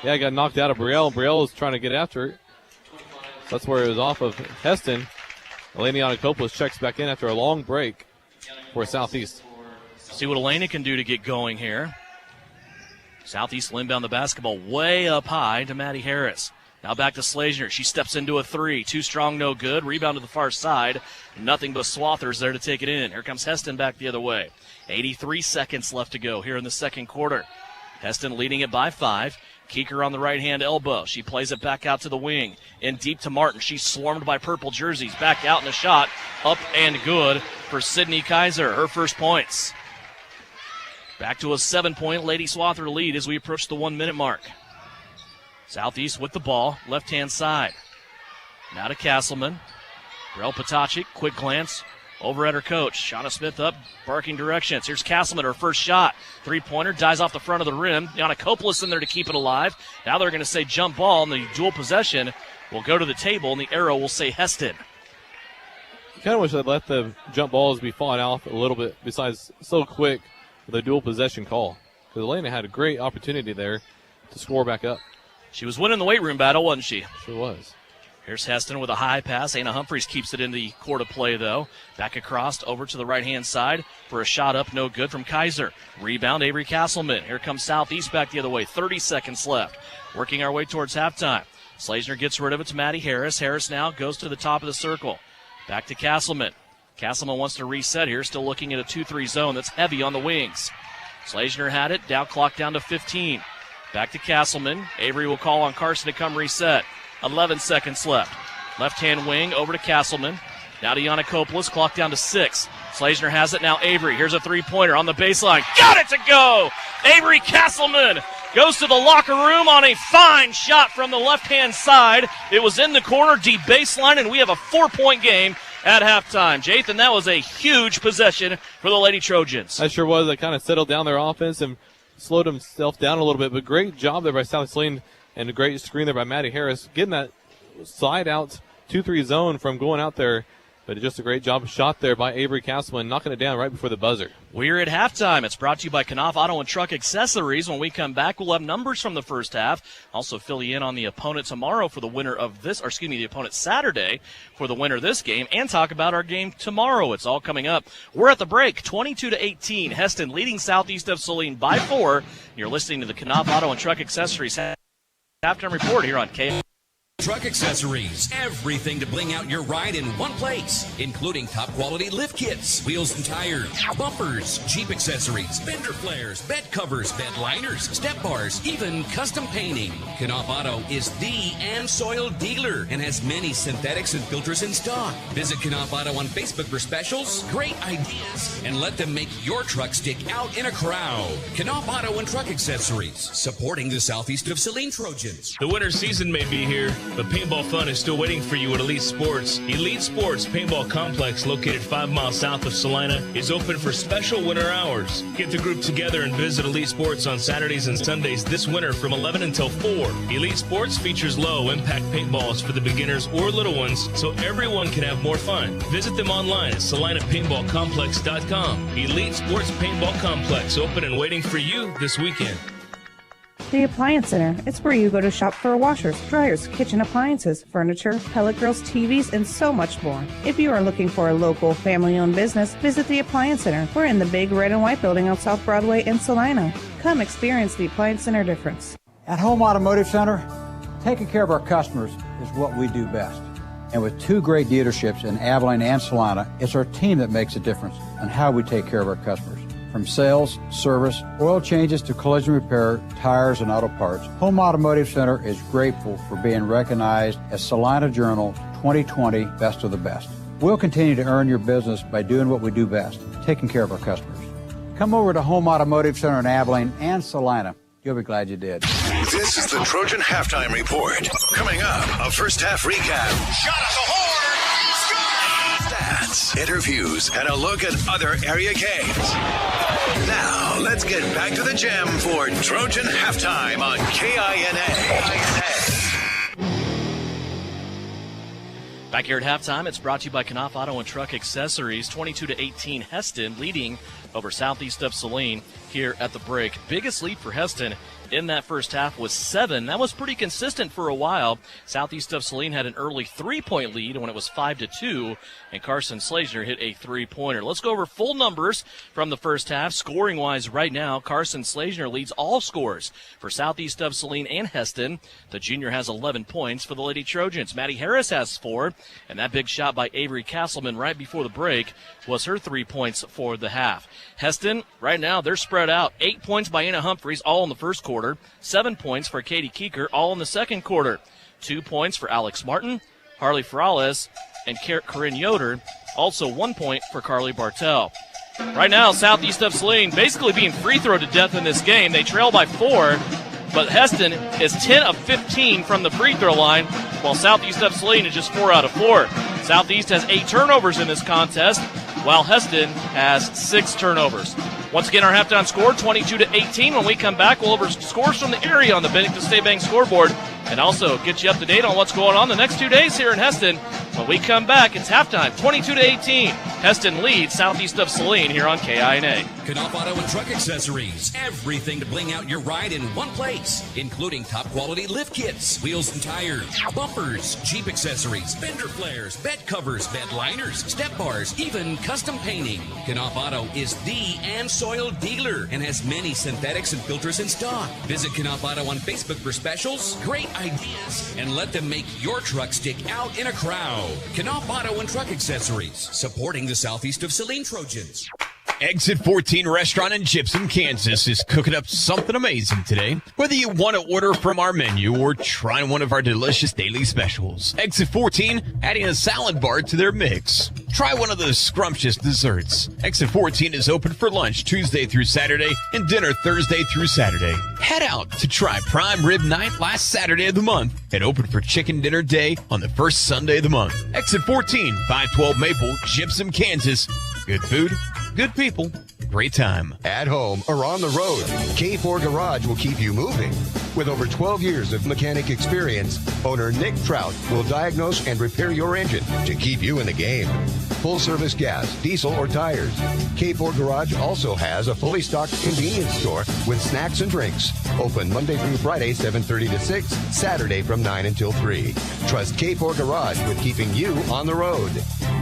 Yeah, got knocked out of Brielle. Brielle was trying to get after it. That's where it was off of Hesston. Eleni Anakopoulos checks back in after a long break for Southeast.
See what Elena can do to get going here. Southeast will inbound the basketball way up high to Maddie Harris. Now back to Slazner. She steps into a 3. Too strong, no good. Rebound to the far side. Nothing but Swathers there to take it in. Here comes Hesston back the other way. 83 seconds left to go here in the second quarter. Hesston leading it by 5. Keeker on the right-hand elbow. She plays it back out to the wing. In deep to Martin. She's swarmed by purple jerseys. Back out in a shot. Up and good for Sydney Kaiser. Her first points. Back to a 7-point Lady Swather lead as we approach the 1-minute mark. Southeast with the ball, left-hand side. Now to Castleman. Brielle Potocik, quick glance over at her coach. Shauna Smith up, barking directions. Here's Castleman, her first shot. Three-pointer, dies off the front of the rim. Yana Koplis in there to keep it alive. Now they're going to say jump ball, and the dual possession will go to the table, and the arrow will say Hesston.
Kind of wish I'd let the jump balls be fought off a little bit, besides so quick with a dual possession call. Because Elena had a great opportunity there to score back up.
She was winning the weight room battle, wasn't she?
Sure was.
Here's Hesston with a high pass. Anna Humphreys keeps it in the court of play, though. Back across over to the right-hand side for a shot up, no good from Kaiser. Rebound, Avery Castleman. Here comes Southeast back the other way. 30 seconds left. Working our way towards halftime. Slazner gets rid of it to Maddie Harris. Harris now goes to the top of the circle. Back to Castleman. Castleman wants to reset here, still looking at a 2-3 zone that's heavy on the wings. Slazner had it, down clock down to 15. Back to Castleman. Avery will call on Carson to come reset. 11 seconds left. Left-hand wing over to Castleman. Now to Yana Koplis, clock down to 6. Slazner has it now. Avery, here's a three-pointer on the baseline. Got it to go! Avery Castleman goes to the locker room on a fine shot from the left-hand side. It was in the corner, deep baseline, and we have a 4-point game at halftime. Jathan, that was a huge possession for the Lady Trojans.
That sure was. They kind of settled down their offense and slowed himself down a little bit, but great job there by Southeast Saline. And a great screen there by Maddie Harris, getting that side out 2-3 zone from going out there. But just a great job shot there by Avery Castleman, knocking it down right before the buzzer.
We're at halftime. It's brought to you by Knopf Auto and Truck Accessories. When we come back, we'll have numbers from the first half. Also fill you in on the opponent tomorrow for the winner of this, the opponent Saturday for the winner of this game, and talk about our game tomorrow. It's all coming up. We're at the break, 22-18. Hesston leading Southeast of Saline by 4. You're listening to the Knopf Auto and Truck Accessories halftime report here on K.
Truck Accessories. Everything to bling out your ride in one place, including top quality lift kits, wheels and tires, bumpers, Jeep accessories, fender flares, bed covers, bed liners, step bars, even custom painting. Knopf Auto is the and soil dealer and has many synthetics and filters in stock. Visit Knopf Auto on Facebook for specials, great ideas, and let them make your truck stick out in a crowd. Knopf Auto and Truck Accessories, supporting the Southeast of Saline Trojans.
The winter season may be here, but paintball fun is still waiting for you at Elite Sports. Elite Sports Paintball Complex, located 5 miles south of Salina, is open for special winter hours. Get the group together and visit Elite Sports on Saturdays and Sundays this winter from 11 until 4. Elite Sports features low-impact paintballs for the beginners or little ones, so everyone can have more fun. Visit them online at salinapaintballcomplex.com. Elite Sports Paintball Complex, open and waiting for you this weekend.
The Appliance Center. It's where you go to shop for washers, dryers, kitchen appliances, furniture, pellet grills, TVs, and so much more. If you are looking for a local, family-owned business, visit the Appliance Center. We're in the big red and white building on South Broadway in Salina. Come experience the Appliance Center difference.
At Home Automotive Center, taking care of our customers is what we do best. And with 2 great dealerships in Abilene and Salina, it's our team that makes a difference on how we take care of our customers. From sales, service, oil changes to collision repair, tires, and auto parts, Home Automotive Center is grateful for being recognized as Salina Journal 2020 Best of the Best. We'll continue to earn your business by doing what we do best, taking care of our customers. Come over to Home Automotive Center in Abilene and Salina. You'll be glad you did.
This is the Trojan Halftime Report. Coming up, a first half recap. Shot at the horn! Stats, interviews, and a look at other area games. Now, let's get back to the gym for Trojan Halftime on KINA.
Back here at halftime, it's brought to you by Knopf Auto and Truck Accessories. 22-18, Hesston leading over Southeast of Saline here at the break. Biggest lead for Hesston in that first half was 7. That was pretty consistent for a while. Southeast of Saline had an early 3-point lead when it was 5-2, and Carson Slazner hit a 3-pointer. Let's go over full numbers from the first half. Scoring-wise right now, Carson Slazner leads all scores for Southeast of Saline and Hesston. The junior has 11 points for the Lady Trojans. Maddie Harris has 4, and that big shot by Avery Castleman right before the break was her 3 points for the half. Hesston, right now, they're spread out. 8 points by Anna Humphreys, all in the first quarter. 7 points for Katie Keeker, all in the second quarter. 2 points for Alex Martin, Harley Ferrales, and Corinne Yoder. Also 1 point for Carly Bartel. Right now, Southeast of Saline basically being free throw to death in this game. They trail by 4, but Hesston is 10 of 15 from the free throw line, while Southeast of Saline is just 4 out of 4. Southeast has 8 turnovers in this contest. while Hesston has 6 turnovers. Once again, our halftime score, 22-18. When we come back, we'll over scores from the area on the Bennington State Bank scoreboard and also get you up to date on what's going on the next 2 days here in Hesston. When we come back, it's halftime, 22-18. Hesston leads Southeast of Saline here on KINA.
Knopf Auto and Truck Accessories. Everything to bling out your ride in one place, including top quality lift kits, wheels and tires, bumpers, Jeep accessories, fender flares, bed covers, bed liners, step bars, even custom painting. Knopf Auto is the and soil dealer and has many synthetics and filters in stock. Visit Knopf Auto on Facebook for specials, great ideas, and let them make your truck stick out in a crowd. Knopf Auto and Truck Accessories, supporting the Southeast of Saline Trojans.
Exit 14 Restaurant in Gypsum, Kansas is cooking up something amazing today. Whether you want to order from our menu or try one of our delicious daily specials, Exit 14 adding a salad bar to their mix. Try one of those scrumptious desserts. Exit 14 is open for lunch Tuesday through Saturday and dinner Thursday through Saturday. Head out to try Prime Rib Night last Saturday of the month and open for Chicken Dinner Day on the first Sunday of the month. Exit 14, 512 Maple, Gypsum, Kansas. Good food, good people, great time.
At home or on the road, K4 Garage will keep you moving. With over 12 years of mechanic experience, owner Nick Trout will diagnose and repair your engine to keep you in the game. Full service gas, diesel, or tires. K4 Garage also has a fully stocked convenience store with snacks and drinks. Open Monday through Friday, 7:30 to 6, Saturday from 9 until 3. Trust K4 Garage with keeping you on the road.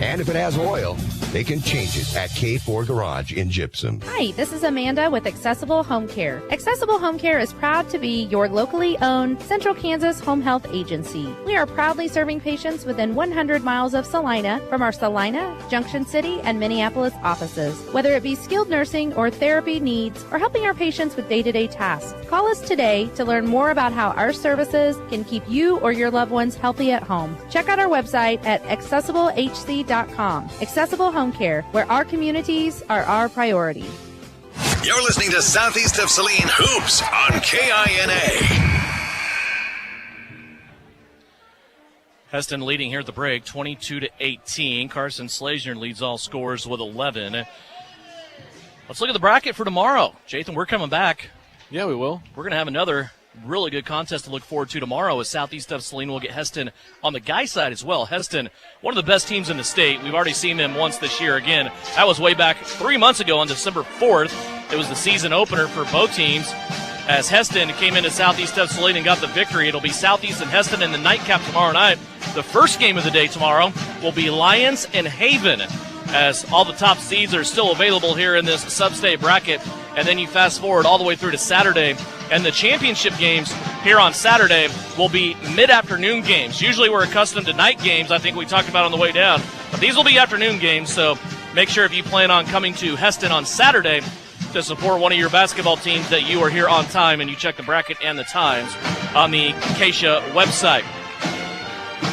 And if it has oil, they can change it at K4 Garage in Gypsum.
Hi, this is Amanda with Accessible Home Care. Accessible Home Care is proud to be your locally owned Central Kansas home health agency. We are proudly serving patients within 100 miles of Salina from our Salina, Junction City, and Minneapolis offices. Whether it be skilled nursing or therapy needs or helping our patients with day-to-day tasks, call us today to learn more about how our services can keep you or your loved ones healthy at home. Check out our website at accessiblehc.com. Accessible Home Care, where our communities are our priority.
You're listening to Southeast of Saline Hoops on KINA.
Hesston leading here at the break, 22-18. Carson Slazier leads all scores with 11. Let's look at the bracket for tomorrow. Jathan, we're coming back.
Yeah, we will.
We're going to have another really good contest to look forward to tomorrow as Southeast of Saline will get Hesston on the guy side as well. Hesston, one of the best teams in the state. We've already seen them once this year. Again, that was way back 3 months ago on December 4th. It was the season opener for both teams as Hesston came into Southeast of Saline and got the victory. It'll be Southeast and Hesston in the nightcap tomorrow night. The first game of the day tomorrow will be Lions and Haven, as all the top seeds are still available here in this sub-state bracket. And then you fast forward all the way through to Saturday, and the championship games here on Saturday will be mid-afternoon games. Usually we're accustomed to night games, I think we talked about on the way down. But these will be afternoon games, so make sure if you plan on coming to Hesston on Saturday to support one of your basketball teams that you are here on time, and you check the bracket and the times on the Acacia website.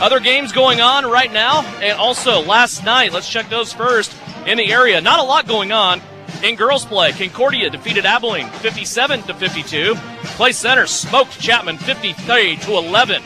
Other games going on right now, and also last night, let's check those first in the area. Not a lot going on in girls play. Concordia defeated Abilene 57-52. Clay Center smoked Chapman 53-11.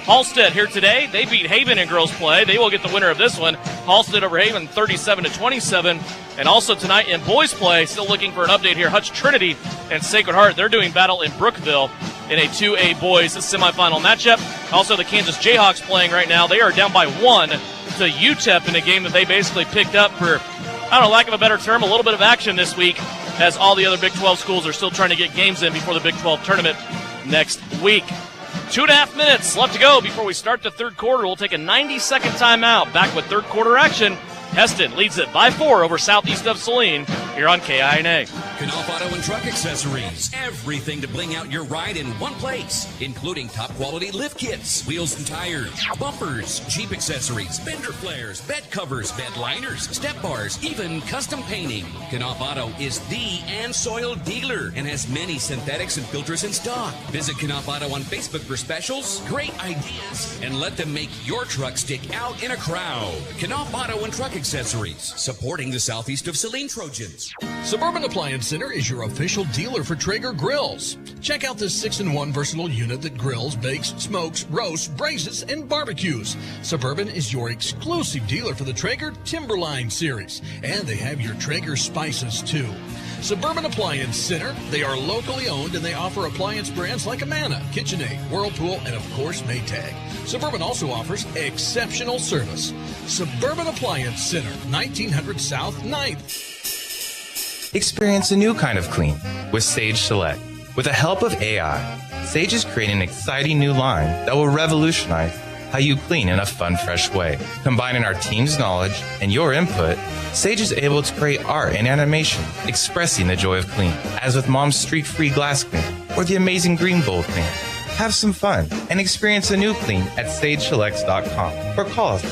Halstead here today, they beat Haven in girls play. They will get the winner of this one. Halstead over Haven 37-27. And also tonight in boys play, still looking for an update here, Hutch Trinity and Sacred Heart. They're doing battle in Brookville in a 2A boys semifinal matchup. Also the Kansas Jayhawks playing right now. They are down by 1 to UTEP in a game that they basically picked up for, I don't know, lack of a better term, a little bit of action this week, as all the other Big 12 schools are still trying to get games in before the Big 12 tournament next week. 2.5 minutes left to go before we start the third quarter. We'll take a 90-second timeout. Back with third quarter action. Hesston leads it by 4 over Southeast of Saline here on KINA.
Knopf Auto and Truck Accessories. Everything to bling out your ride in one place, including top quality lift kits, wheels and tires, bumpers, Jeep accessories, fender flares, bed covers, bed liners, step bars, even custom painting. Knopf Auto is the and soil dealer and has many synthetics and filters in stock. Visit Knopf Auto on Facebook for specials, great ideas, and let them make your truck stick out in a crowd. Knopf Auto and Truck Accessories, supporting the Southeast of Saline Trojans.
Suburban Appliances
Appliance Center is your official dealer for Traeger grills. Check out this 6-in-1 versatile unit that grills, bakes, smokes, roasts, braces, and barbecues. Suburban is your exclusive dealer for the Traeger Timberline series, and they have your Traeger spices too. Suburban Appliance Center, they are locally owned and they offer appliance brands like Amana, KitchenAid, Whirlpool, and of course Maytag. Suburban also offers exceptional service. Suburban Appliance Center, 1900 South 9th.
Experience a new kind of clean with Sage Select. With the help of AI, Sage is creating an exciting new line that will revolutionize how you clean in a fun, fresh way. Combining our team's knowledge and your input, Sage is able to create art and animation expressing the joy of clean, as with Mom's Streak-Free Glass Clean or the amazing Green Bowl Clean. Have some fun and experience a new clean at SageSelects.com or call us at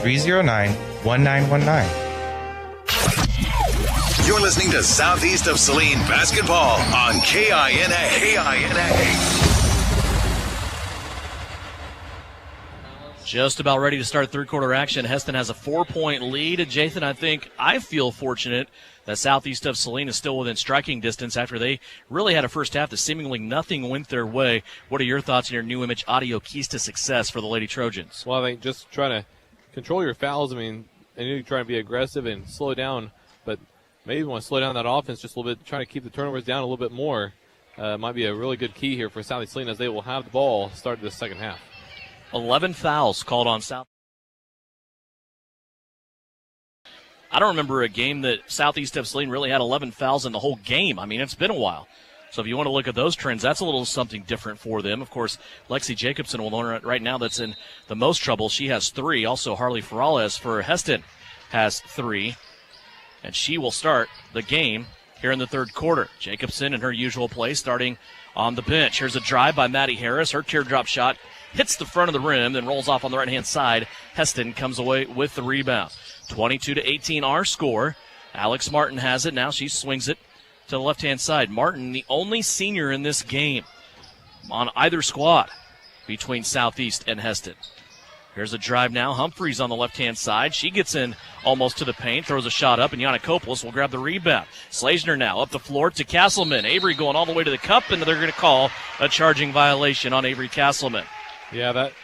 785-309-1919.
You're listening to Southeast of Saline Basketball on KINA.
Just about ready to start third quarter action. Hesston has a 4-point lead. Jathan, I feel fortunate that Southeast of Saline is still within striking distance after they really had a first half that seemingly nothing went their way. What are your thoughts on your new image audio keys to success for the Lady Trojans?
Well, I think just trying to control your fouls. I mean, and you try to be aggressive and slow down, but maybe you want to slow down that offense just a little bit, trying to keep the turnovers down a little bit more. Might be a really good key here for Southeast Saline as they will have the ball start the second half.
11 fouls called on South. I don't remember a game that Southeast of Saline really had 11 fouls in the whole game. I mean, it's been a while. So if you want to look at those trends, that's a little something different for them. Of course, Lexi Jacobson will learn right now that's in the most trouble. She has 3. Also, Harley Ferrales for Hesston has 3. And she will start the game here in the third quarter. Jacobson in her usual place starting on the bench. Here's a drive by Maddie Harris. Her teardrop shot hits the front of the rim, then rolls off on the right-hand side. Hesston comes away with the rebound. 22-18 our score. Alex Martin has it now. She swings it to the left-hand side. Martin, the only senior in this game on either squad between Southeast and Hesston. Here's a drive now. Humphreys on the left-hand side. She gets in almost to the paint, throws a shot up, and Yannikopoulos will grab the rebound. Slazner now up the floor to Castleman. Avery going all the way to the cup, and they're going to call a charging violation on Avery Castleman.
Yeah, that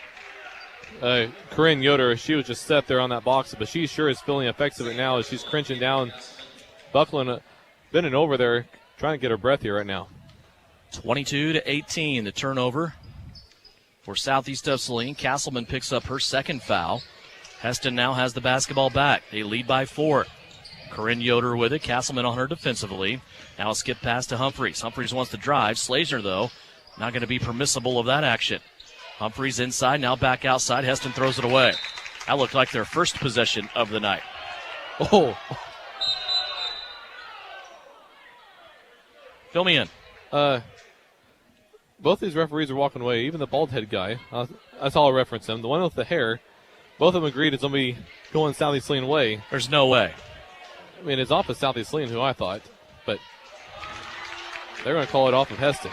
Corinne Yoder, she was just set there on that box, but she sure is feeling the effects of it now as she's crunching down, buckling, bending over there, trying to get her breath here right now.
22-18, the turnover for Southeast of Saline. Castleman picks up her second foul. Hesston now has the basketball back. They lead by 4. Corinne Yoder with it. Castleman on her defensively. Now a skip pass to Humphreys. Humphreys wants to drive. Slazner, though, not going to be permissible of that action. Humphreys inside, now back outside. Hesston throws it away. That looked like their first possession of the night.
Oh.
Fill me in.
Both these referees are walking away. Even the bald-head guy, I saw a reference him. The one with the hair, both of them agreed it's going to be going Southeast Saline way.
There's no way.
I mean, it's off of Southeast Saline, who I thought, but they're going to call it off of Hesston.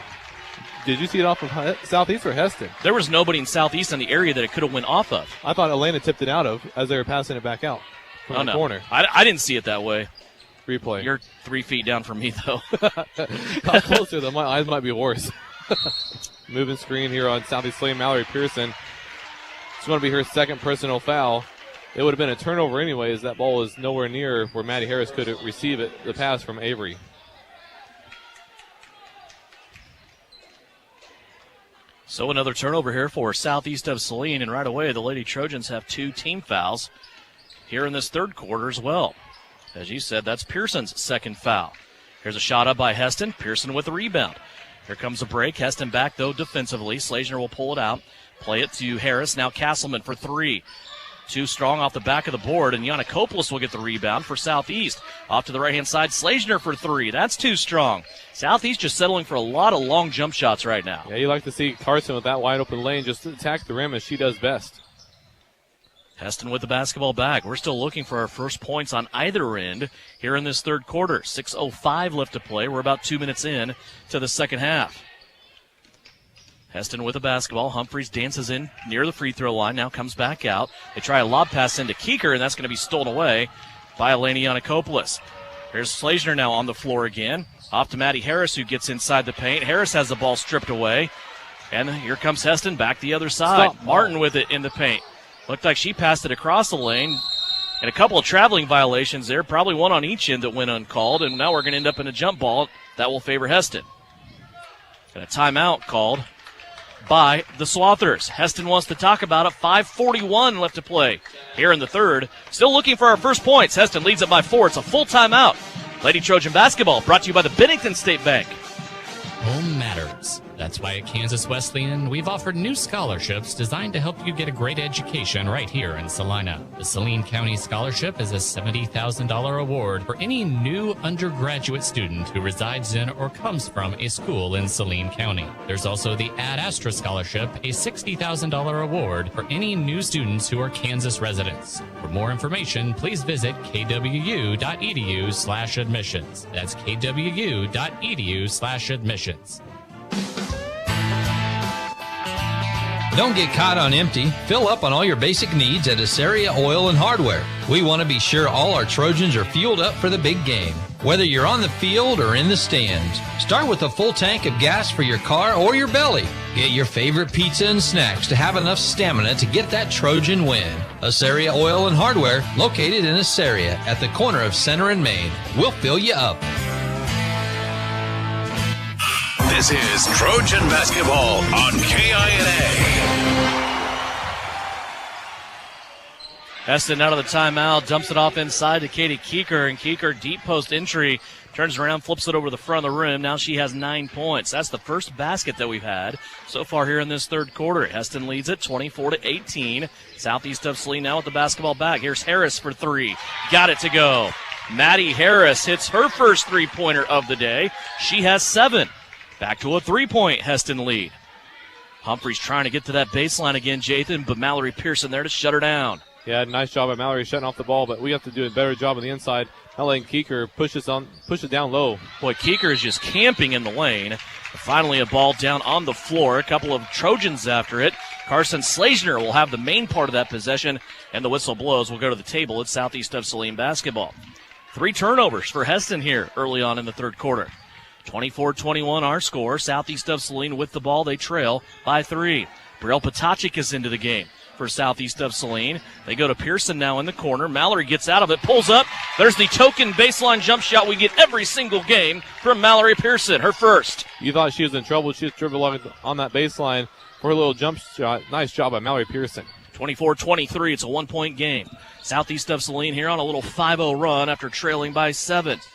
Did you see it off of Southeast or Hesston?
There was nobody in Southeast in the area that it could have went off of.
I thought Elena tipped it out of as they were passing it back out from the corner.
I didn't see it that way.
Replay.
You're 3 feet down from me, though.
Got closer, though. My eyes might be worse. Moving screen here on Southeast Saline. Mallory Pearson. It's going to be her second personal foul. It would have been a turnover anyway, as that ball is nowhere near where Maddie Harris could receive it, the pass from Avery.
So another turnover here for Southeast of Saline, and right away the Lady Trojans have 2 team fouls here in this third quarter as well. As you said, that's Pearson's second foul. Here's a shot up by Hesston. Pearson with the rebound. Here comes a break. Hesston back, though, defensively. Slazner will pull it out. Play it to Harris. Now Castleman for 3. Too strong off the back of the board, and Yannikopoulos will get the rebound for Southeast. Off to the right-hand side, Slazner for 3. That's too strong. Southeast just settling for a lot of long jump shots right now.
Yeah, you like to see Carson with that wide-open lane just attack the rim as she does best.
Hesston with the basketball back. We're still looking for our first points on either end here in this third quarter. 6:05 left to play. We're about 2 minutes in to the second half. Hesston with the basketball. Humphreys dances in near the free throw line. Now comes back out. They try a lob pass into Keeker, and that's going to be stolen away by Eleni Yannikopoulos. Here's Slazner now on the floor again. Off to Maddie Harris, who gets inside the paint. Harris has the ball stripped away. And here comes Hesston back the other side. Martin with it in the paint. Looked like she passed it across the lane. And a couple of traveling violations there, probably one on each end that went uncalled. And now we're going to end up in a jump ball. That will favor Hesston. And a timeout called by the Swathers. Hesston wants to talk about it. 5:41 left to play here in the third. Still looking for our first points. Hesston leads it by 4. It's a full timeout. Lady Trojan basketball brought to you by the Bennington State Bank.
Home matters. That's why at Kansas Wesleyan, we've offered new scholarships designed to help you get a great education right here in Salina. The Saline County Scholarship is a $70,000 award for any new undergraduate student who resides in or comes from a school in Saline County. There's also the Ad Astra Scholarship, a $60,000 award for any new students who are Kansas residents. For more information, please visit kwu.edu/admissions. That's kwu.edu/admissions.
Don't get caught on empty. Fill up on all your basic needs at Assaria Oil and Hardware. We want to be sure all our Trojans are fueled up for the big game. Whether you're on the field or in the stands, start with a full tank of gas for your car or your belly. Get your favorite pizza and snacks to have enough stamina to get that Trojan win. Assaria Oil and Hardware, located in Assaria at the corner of Center and Main. We'll fill you up.
This is Trojan Basketball on KINA.
Hesston out of the timeout, dumps it off inside to Katie Keeker, and Keeker deep post entry, turns around, flips it over to the front of the rim. Now she has 9 points. That's the first basket that we've had so far here in this third quarter. Hesston leads it 24-18. Southeast of Saline now with the basketball back. Here's Harris for 3. Got it to go. Maddie Harris hits her first three-pointer of the day. She has 7. Back to a 3-point Hesston lead. Humphreys trying to get to that baseline again, Jathan, but Mallory Pearson there to shut her down.
Yeah, nice job by Mallory shutting off the ball, but we have to do a better job on the inside. Not letting Keeker push it down low.
Boy, Keeker is just camping in the lane. Finally a ball down on the floor. A couple of Trojans after it. Carson Slazner will have the main part of that possession, and the whistle blows. We'll go to the table. It's Southeast of Saline basketball. 3 turnovers for Hesston here early on in the third quarter. 24-21 our score. Southeast of Saline with the ball. They trail by 3. Brielle Potachik is into the game for Southeast of Saline. They go to Pearson now in the corner. Mallory gets out of it, pulls up. There's the token baseline jump shot we get every single game from Mallory Pearson, her first.
You thought she was in trouble. She was dribbling on that baseline for a little jump shot. Nice job by Mallory Pearson.
24-23, it's a 1-point game. Southeast of Saline here on a little 5-0 run after trailing by 6.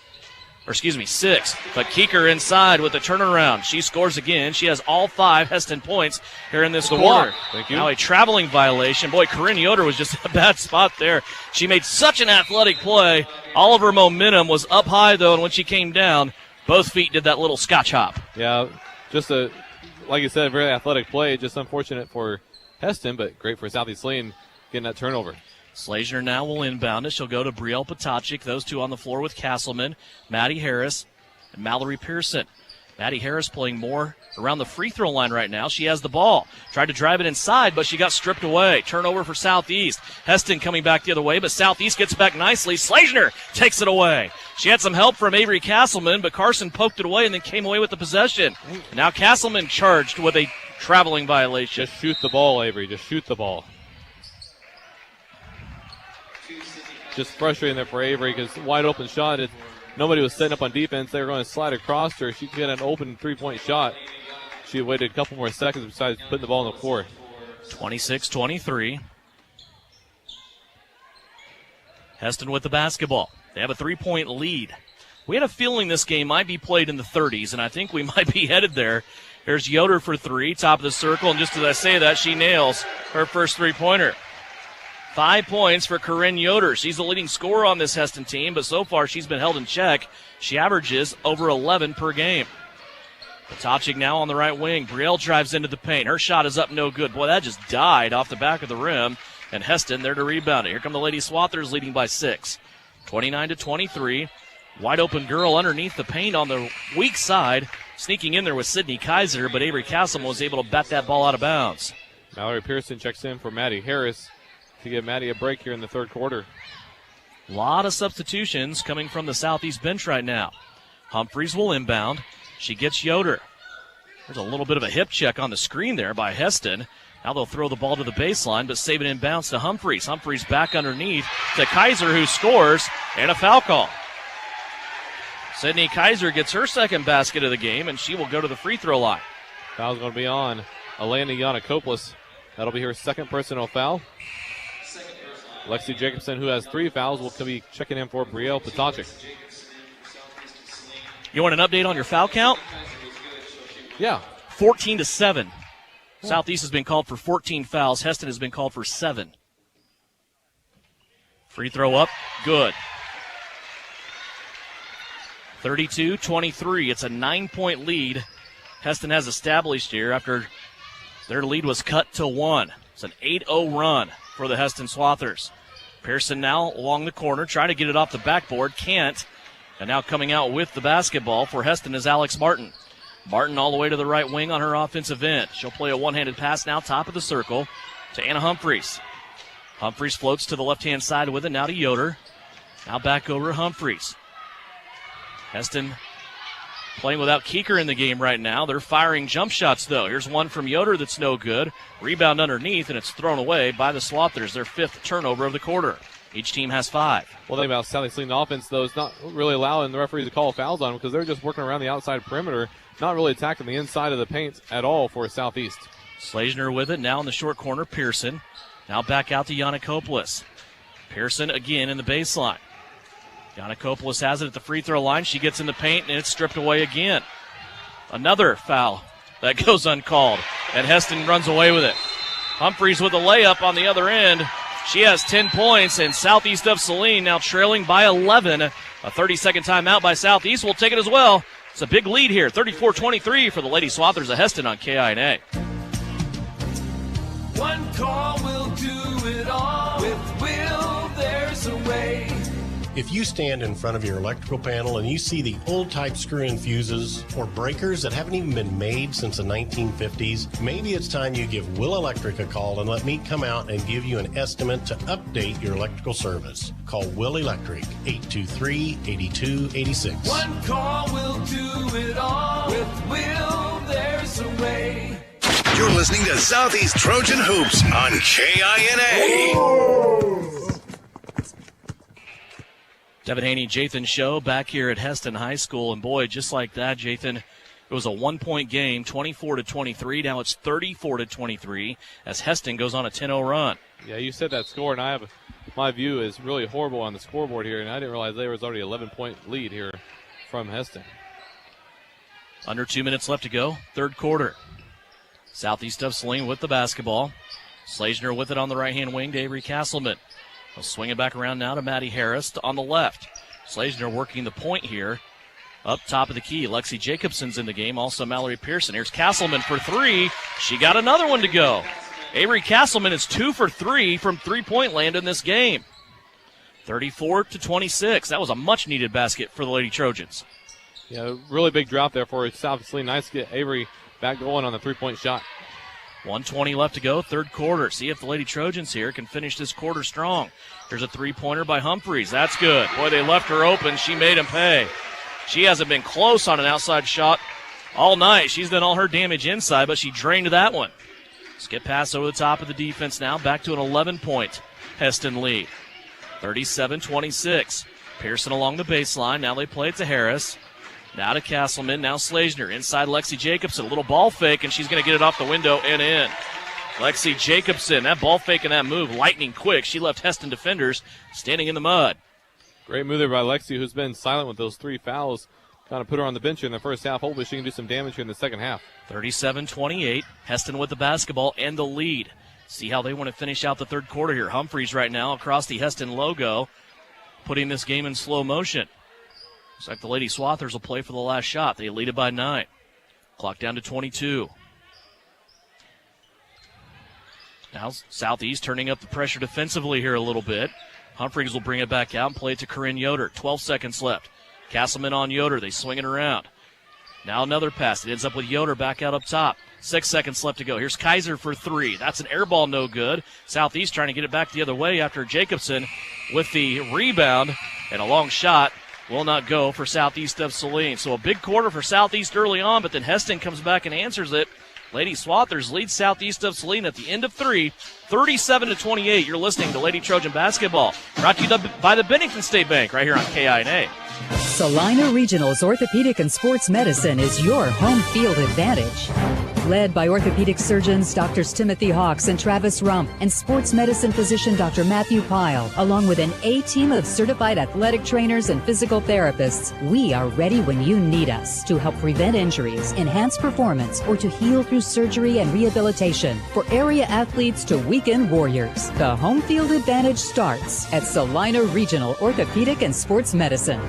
But Keeker inside with the turnaround. She scores again. She has all 5 Hesston points here in this quarter.
Thank you.
Now a traveling violation. Boy, Corinne Yoder was just in a bad spot there. She made such an athletic play. All of her momentum was up high, though, and when she came down, both feet did that little scotch hop.
Yeah, just like you said, a very athletic play. Just unfortunate for Hesston, but great for Southeast Saline getting that turnover.
Slazner now will inbound it. She'll go to Brielle Potachik. Those two on the floor with Castleman, Maddie Harris, and Mallory Pearson. Maddie Harris playing more around the free throw line right now. She has the ball. Tried to drive it inside, but she got stripped away. Turnover for Southeast. Hesston coming back the other way, but Southeast gets back nicely. Slazner takes it away. She had some help from Avery Castleman, but Carson poked it away and then came away with the possession. And now Castleman charged with a traveling violation.
Just shoot the ball, Avery. Just shoot the ball. Just frustrating there for Avery because wide open shot. Nobody was setting up on defense. They were going to slide across her. She could get an open 3-point shot. She waited a couple more seconds besides putting the ball on the floor.
26-23. Hesston with the basketball. They have a 3-point lead. We had a feeling this game might be played in the 30s, and I think we might be headed there. Here's Yoder for 3, top of the circle, and just as I say that, she nails her first 3-pointer. 5 points for Corinne Yoder. She's the leading scorer on this Hesston team, but so far she's been held in check. She averages over 11 per game. Potachik now on the right wing. Brielle drives into the paint. Her shot is up, no good. Boy, that just died off the back of the rim, and Hesston there to rebound it. Here come the Lady Swathers leading by 6. 29-23. Wide open girl underneath the paint on the weak side. Sneaking in there with Sydney Kaiser, but Avery Castleman was able to bat that ball out of bounds.
Mallory Pearson checks in for Maddie Harris to give Maddie a break here in the third quarter.
A lot of substitutions coming from the Southeast bench right now. Humphreys will inbound. She gets Yoder. There's a little bit of a hip check on the screen there by Hesston. Now they'll throw the ball to the baseline, but save it in bounds to Humphreys. Humphreys back underneath to Kaiser, who scores, and a foul call. Sydney Kaiser gets her second basket of the game, and she will go to the free throw line.
Foul's going to be on Elena Yanakopoulos. That'll be her second personal foul. Lexi Jacobson, who has 3 fouls, will be checking in for Brielle Patacic.
You want an update on your foul count?
Yeah.
14-7. Southeast has been called for 14 fouls. Hesston has been called for 7. Free throw up. Good. 32-23. It's a 9-point lead Hesston has established here after their lead was cut to 1. It's an 8-0 run for the Hesston Swathers. Pearson now along the corner, trying to get it off the backboard. Can't. And now coming out with the basketball for Hesston is Alex Martin. Martin all the way to the right wing on her offensive end. She'll play a one-handed pass now, top of the circle, to Anna Humphreys. Humphreys floats to the left-hand side with it, now to Yoder. Now back over to Humphreys. Hesston playing without Keeker in the game right now. They're firing jump shots, though. Here's one from Yoder that's no good. Rebound underneath, and it's thrown away by the Swathers, their 5th turnover of the quarter. Each team has 5.
Well, the thing about Southeast Saline offense, though, is not really allowing the referees to call fouls on them because they're just working around the outside perimeter, not really attacking the inside of the paint at all for Southeast.
Slazner with it, now in the short corner, Pearson. Now back out to Yanakopoulos. Pearson again in the baseline. Yanakopoulos has it at the free throw line. She gets in the paint, and it's stripped away again. Another foul that goes uncalled, and Hesston runs away with it. Humphreys with a layup on the other end. She has 10 points, and Southeast of Saline now trailing by 11. A 30-second timeout by Southeast will take it as well. It's a big lead here, 34-23 for the Lady Swathers of Hesston on KINA.
One call will do it all. With Will, there's a way.
If you stand in front of your electrical panel and you see the old type screw-in fuses or breakers that haven't even been made since the 1950s, maybe it's time you give Will Electric a call and let me come out and give you an estimate to update your electrical service. Call Will Electric, 823-8286.
One call will do it all. With Will, there's a way.
You're listening to Southeast Trojan Hoops on KINA.
Devin Haney, Jathan Show back here at Hesston High School. And boy, just like that, Jathan, it was a 1-point game, 24-23. Now it's 34-23 as Hesston goes on a 10-0 run.
Yeah, you said that score, and my view is really horrible on the scoreboard here, and I didn't realize there was already an 11-point lead here from Hesston.
Under 2 minutes left to go, third quarter. Southeast of Saline with the basketball. Slazner with it on the right-hand wing to Avery Castleman. They'll swing it back around now to Maddie Harris on the left. Slazner working the point here. Up top of the key, Lexi Jacobson's in the game, also Mallory Pearson. Here's Castleman for 3. She got another one to go. Avery Castleman is 2 for 3 from three-point land in this game. 34-26. That was a much-needed basket for the Lady Trojans.
Yeah, really big drop there for South Saline. Nice to get Avery back going on the three-point shot.
1:20 left to go, third quarter. See if the Lady Trojans here can finish this quarter strong. Here's a three-pointer by Humphreys. That's good. Boy, they left her open. She made him pay. She hasn't been close on an outside shot all night. She's done all her damage inside, but she drained that one. Skip pass over the top of the defense now. Back to an 11-point Hesston lead. 37-26. Pearson along the baseline. Now they play it to Harris. Now to Castleman, now Slazner. Inside Lexi Jacobson, a little ball fake, and she's going to get it off the window and in. Lexi Jacobson, that ball fake and that move, lightning quick. She left Hesston defenders standing in the mud.
Great move there by Lexi, who's been silent with those 3 fouls. Kind of put her on the bench in the first half. Hopefully she can do some damage here in the second half.
37-28, Hesston with the basketball and the lead. See how they want to finish out the third quarter here. Humphreys right now across the Hesston logo, putting this game in slow motion. Looks like the Lady Swathers will play for the last shot. They lead it by 9. Clock down to 22. Now Southeast turning up the pressure defensively here a little bit. Humphreys will bring it back out and play it to Corinne Yoder. 12 seconds left. Castleman on Yoder. They swing it around. Now another pass. It ends up with Yoder back out up top. 6 seconds left to go. Here's Kaiser for three. That's an air ball, no good. Southeast trying to get it back the other way after Jacobson with the rebound. And a long shot will not go for Southeast of Saline. So a big quarter for Southeast early on, but then Hesston comes back and answers it. Lady Swathers leads Southeast of Saline at the end of three, 37-28. You're listening to Lady Trojan Basketball, brought to you by the Bennington State Bank right here on KINA.
Salina Regional's Orthopedic and Sports Medicine is your home field advantage. Led by orthopedic surgeons Drs. Timothy Hawks and Travis Rump and sports medicine physician Dr. Matthew Pyle, along with an A-team of certified athletic trainers and physical therapists, we are ready when you need us to help prevent injuries, enhance performance, or to heal through surgery and rehabilitation. For area athletes to weekend warriors, the home field advantage starts at Salina Regional Orthopedic and Sports Medicine.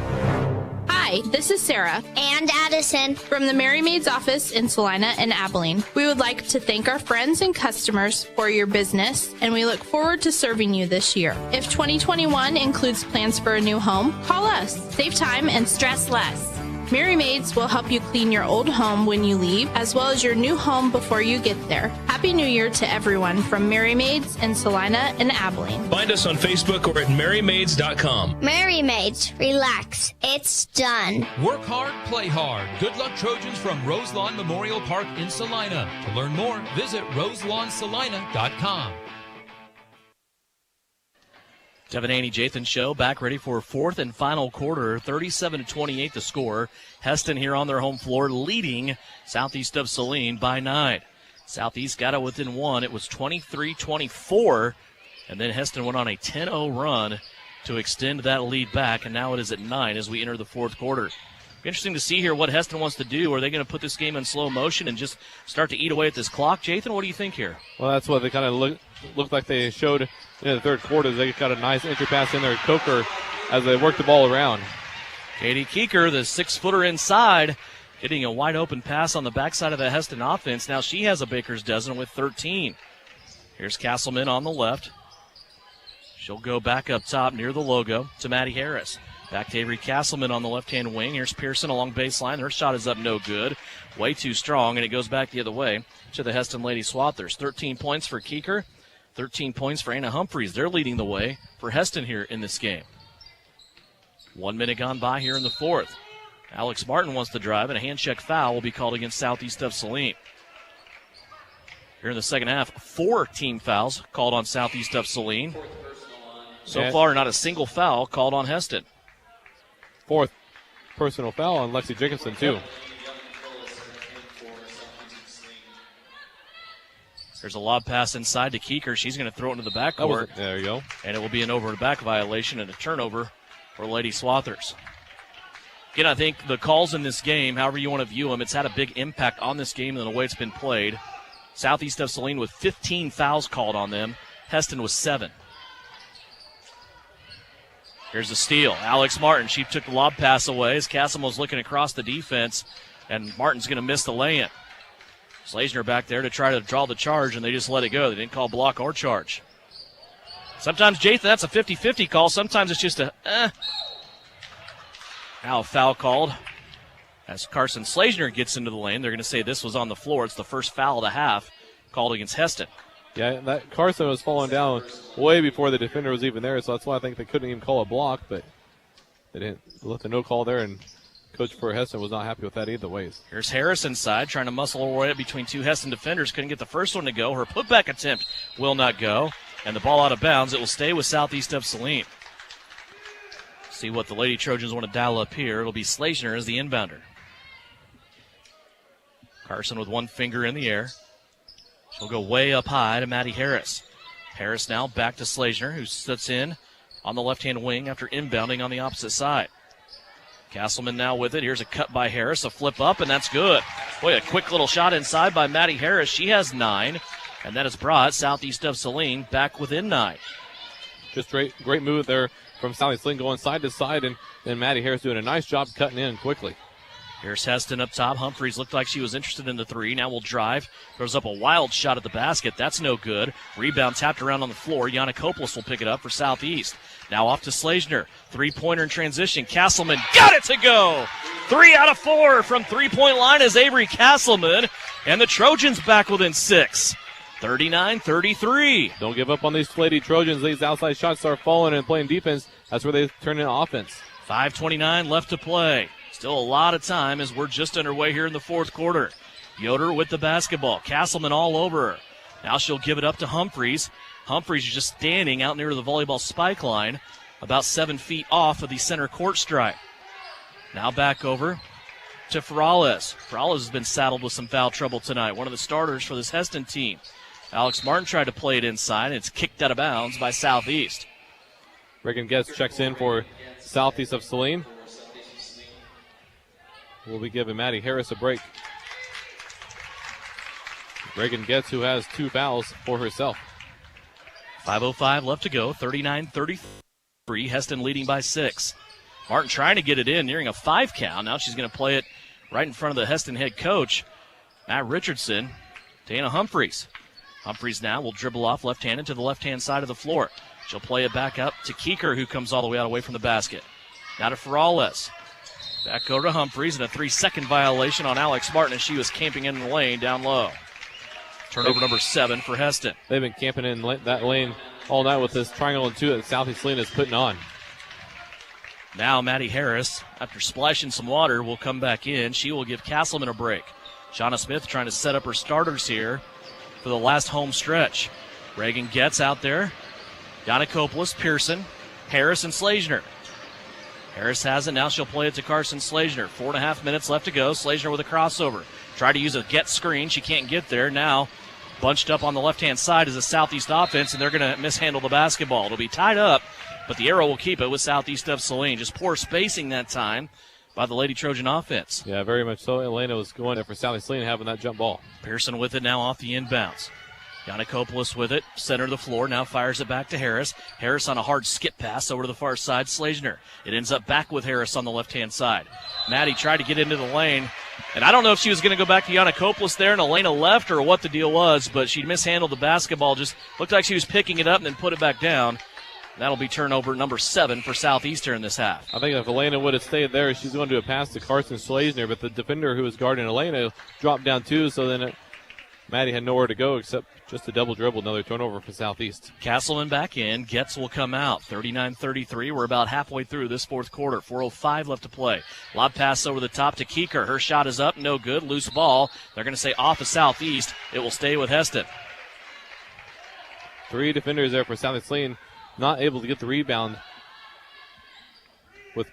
Hi, this is Sarah and Addison from the Mary Maid's office in Salina and Abilene. We would like to thank our friends and customers for your business, and we look forward to serving you this year. If 2021 includes plans for a new home, call us. Save time and stress less. Mary Maids will help you clean your old home when you leave, as well as your new home before you get there. Happy New Year to everyone from Mary Maids in Salina and Abilene.
Find us on Facebook or at marymaids.com.
Mary Maids, relax. It's done.
Work hard, play hard. Good luck, Trojans, from Roselawn Memorial Park in Salina. To learn more, visit roselawnssalina.com.
Devin Haney, Jathan Show, back ready for fourth and final quarter. 37-28 the score. Hesston here on their home floor leading Southeast of Saline by 9. Southeast got it within one. It was 23-24, and then Hesston went on a 10-0 run to extend that lead back, and now it is at 9 as we enter the fourth quarter. Interesting to see here what Hesston wants to do. Are they going to put this game in slow motion and just start to eat away at this clock? Jathan, what do you think here?
Well, that's what they kind of looked like they showed in the third quarter. They got a nice entry pass in there at Coker as they worked the ball around.
Katie Keeker, the 6-footer inside, getting a wide-open pass on the backside of the Hesston offense. Now she has a baker's dozen with 13. Here's Castleman on the left. She'll go back up top near the logo to Maddie Harris. Back to Avery Castleman on the left-hand wing. Here's Pearson along baseline. Her shot is up no good. Way too strong, and it goes back the other way to the Hesston Lady Swathers. 13 points for Keeker, 13 points for Anna Humphreys. They're leading the way for Hesston here in this game. 1 minute gone by here in the fourth. Alex Martin wants to drive, and a hand check foul will be called against Southeast of Saline. Here in the second half, 4 team fouls called on Southeast of Saline. So far, not a single foul called on Hesston.
Fourth personal foul on Lexi Jacobson, too.
There's a lob pass inside to Keeker. She's going to throw it into the backcourt.
There you go.
And it will be an over-the-back violation and a turnover for Lady Swathers. Again, I think the calls in this game, however you want to view them, it's had a big impact on this game and the way it's been played. Southeast of Saline with 15 fouls called on them. Hesston with 7. Here's the steal. Alex Martin, she took the lob pass away as Castleman was looking across the defense, and Martin's going to miss the lay-in. Slazner back there to try to draw the charge, and they just let it go. They didn't call block or charge. Sometimes, Jathan, that's a 50-50 call. Sometimes it's just a Now a foul called as Carson Slazner gets into the lane. They're going to say this was on the floor. It's the first foul of the half called against Hesston.
Yeah, that Carson was falling down way before the defender was even there, so that's why I think they couldn't even call a block, but they didn't let the no call there, and Coach for Hesston was not happy with that either ways.
Here's Harris inside, trying to muscle her way up between two Hesston defenders. Couldn't get the first one to go. Her putback attempt will not go, and the ball out of bounds. It will stay with Southeast of Saline. See what the Lady Trojans want to dial up here. It'll be Slazner as the inbounder. Carson with one finger in the air. She'll go way up high to Maddie Harris. Harris now back to Slazner, who sits in on the left-hand wing after inbounding on the opposite side. Castleman now with it. Here's a cut by Harris, a flip up, and that's good. Boy, a quick little shot inside by Maddie Harris. She has 9, and that has brought Southeast of Saline back within 9.
Just great move there from Southeast Saline going side to side, and then Maddie Harris doing a nice job cutting in quickly.
Here's Hesston up top. Humphreys looked like she was interested in the 3. Now will drive. Throws up a wild shot at the basket. That's no good. Rebound tapped around on the floor. Yana Koplis will pick it up for Southeast. Now off to Slazner. 3-pointer in transition. Castleman got it to go. 3 out of 4 from three-point line is Avery Castleman, and the Trojans back within 6. 39-33.
Don't give up on these Lady Trojans. These outside shots start falling and playing defense. That's where they turn into offense.
5:29 left to play. Still a lot of time as we're just underway here in the fourth quarter. Yoder with the basketball. Castleman all over her. Now she'll give it up to Humphreys. Humphreys is just standing out near the volleyball spike line, about 7 feet off of the center court stripe. Now back over to Ferrales. Ferrales has been saddled with some foul trouble tonight. One of the starters for this Hesston team. Alex Martin tried to play it inside, and it's kicked out of bounds by Southeast.
Reagan Getz checks in for Southeast of Saline. We'll be giving Maddie Harris a break. Reagan Getz, who has 2 fouls for herself.
5:05 left to go, 39-33. Hesston leading by 6. Martin trying to get it in, nearing a 5 count. Now she's going to play it right in front of the Hesston head coach, Matt Richardson. Dana Humphreys. Humphreys now will dribble off left-handed to the left-hand side of the floor. She'll play it back up to Keeker, who comes all the way out away from the basket. Now to Ferrales. Back over to Humphreys, and a 3-second violation on Alex Martin as she was camping in the lane down low. Turnover number 7 for Hesston.
They've been camping in that lane all night with this triangle and 2 that Southeast Saline is putting on.
Now Maddie Harris, after splashing some water, will come back in. She will give Castleman a break. Shauna Smith trying to set up her starters here for the last home stretch. Reagan Getz out there. Yanakopoulos, Pearson, Harris, and Slazner. Harris has it. Now she'll play it to Carson Slazner. 4.5 minutes left to go. Slazner with a crossover. Tried to use a get screen. She can't get there. Now bunched up on the left-hand side is a Southeast offense, and they're going to mishandle the basketball. It'll be tied up, but the arrow will keep it with Southeast of Saline. Just poor spacing that time by the Lady Trojan offense.
Yeah, very much so. Elena was going there for Southeast Saline having that jump ball.
Pearson with it now off the inbounds. Yanakopoulos with it, center of the floor, now fires it back to Harris. Harris on a hard skip pass over to the far side, Slazner. It ends up back with Harris on the left-hand side. Maddie tried to get into the lane, and I don't know if she was going to go back to Yanakopoulos there and Elena left or what the deal was, but she mishandled the basketball. Just looked like she was picking it up and then put it back down. That'll be turnover number 7 for Southeastern in this half.
I think if Elena would have stayed there, she's going to do a pass to Carson Slazner, but the defender who was guarding Elena dropped down too, so then Maddie had nowhere to go except just a double dribble. Another turnover for Southeast.
Castleman back in. Getz will come out. 39-33. We're about halfway through this fourth quarter. 4:05 left to play. Lob pass over the top to Keeker. Her shot is up. No good. Loose ball. They're going to say off of Southeast. It will stay with Hesston.
3 defenders there for Southeast Saline. Not able to get the rebound with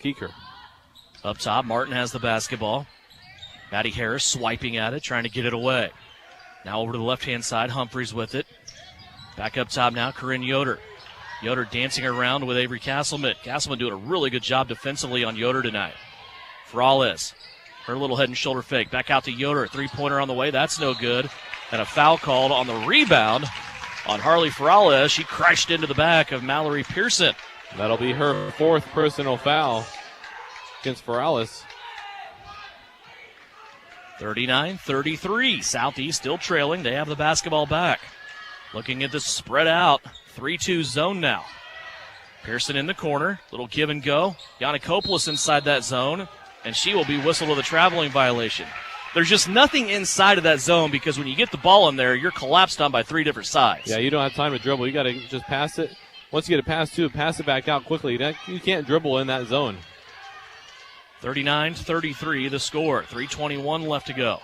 Keeker.
Up top, Martin has the basketball. Maddie Harris swiping at it, trying to get it away. Now over to the left-hand side, Humphreys with it. Back up top now, Corinne Yoder. Yoder dancing around with Avery Castleman. Castleman doing a really good job defensively on Yoder tonight. Ferrales, her little head and shoulder fake. Back out to Yoder, 3-pointer on the way. That's no good. And a foul called on the rebound on Harley Ferrales. She crashed into the back of Mallory Pearson.
That'll be her 4th personal foul against Ferrales.
39-33. Southeast still trailing. They have the basketball back. Looking at this spread out 3-2 zone now. Pearson in the corner. Little give and go. Yanakopoulos inside that zone, and she will be whistled with a traveling violation. There's just nothing inside of that zone because when you get the ball in there, you're collapsed on by 3 different sides.
Yeah, you don't have time to dribble. You got to just pass it. Once you get a pass to it, pass it back out quickly. You can't dribble in that zone.
39-33 the score. 3:21 left to go.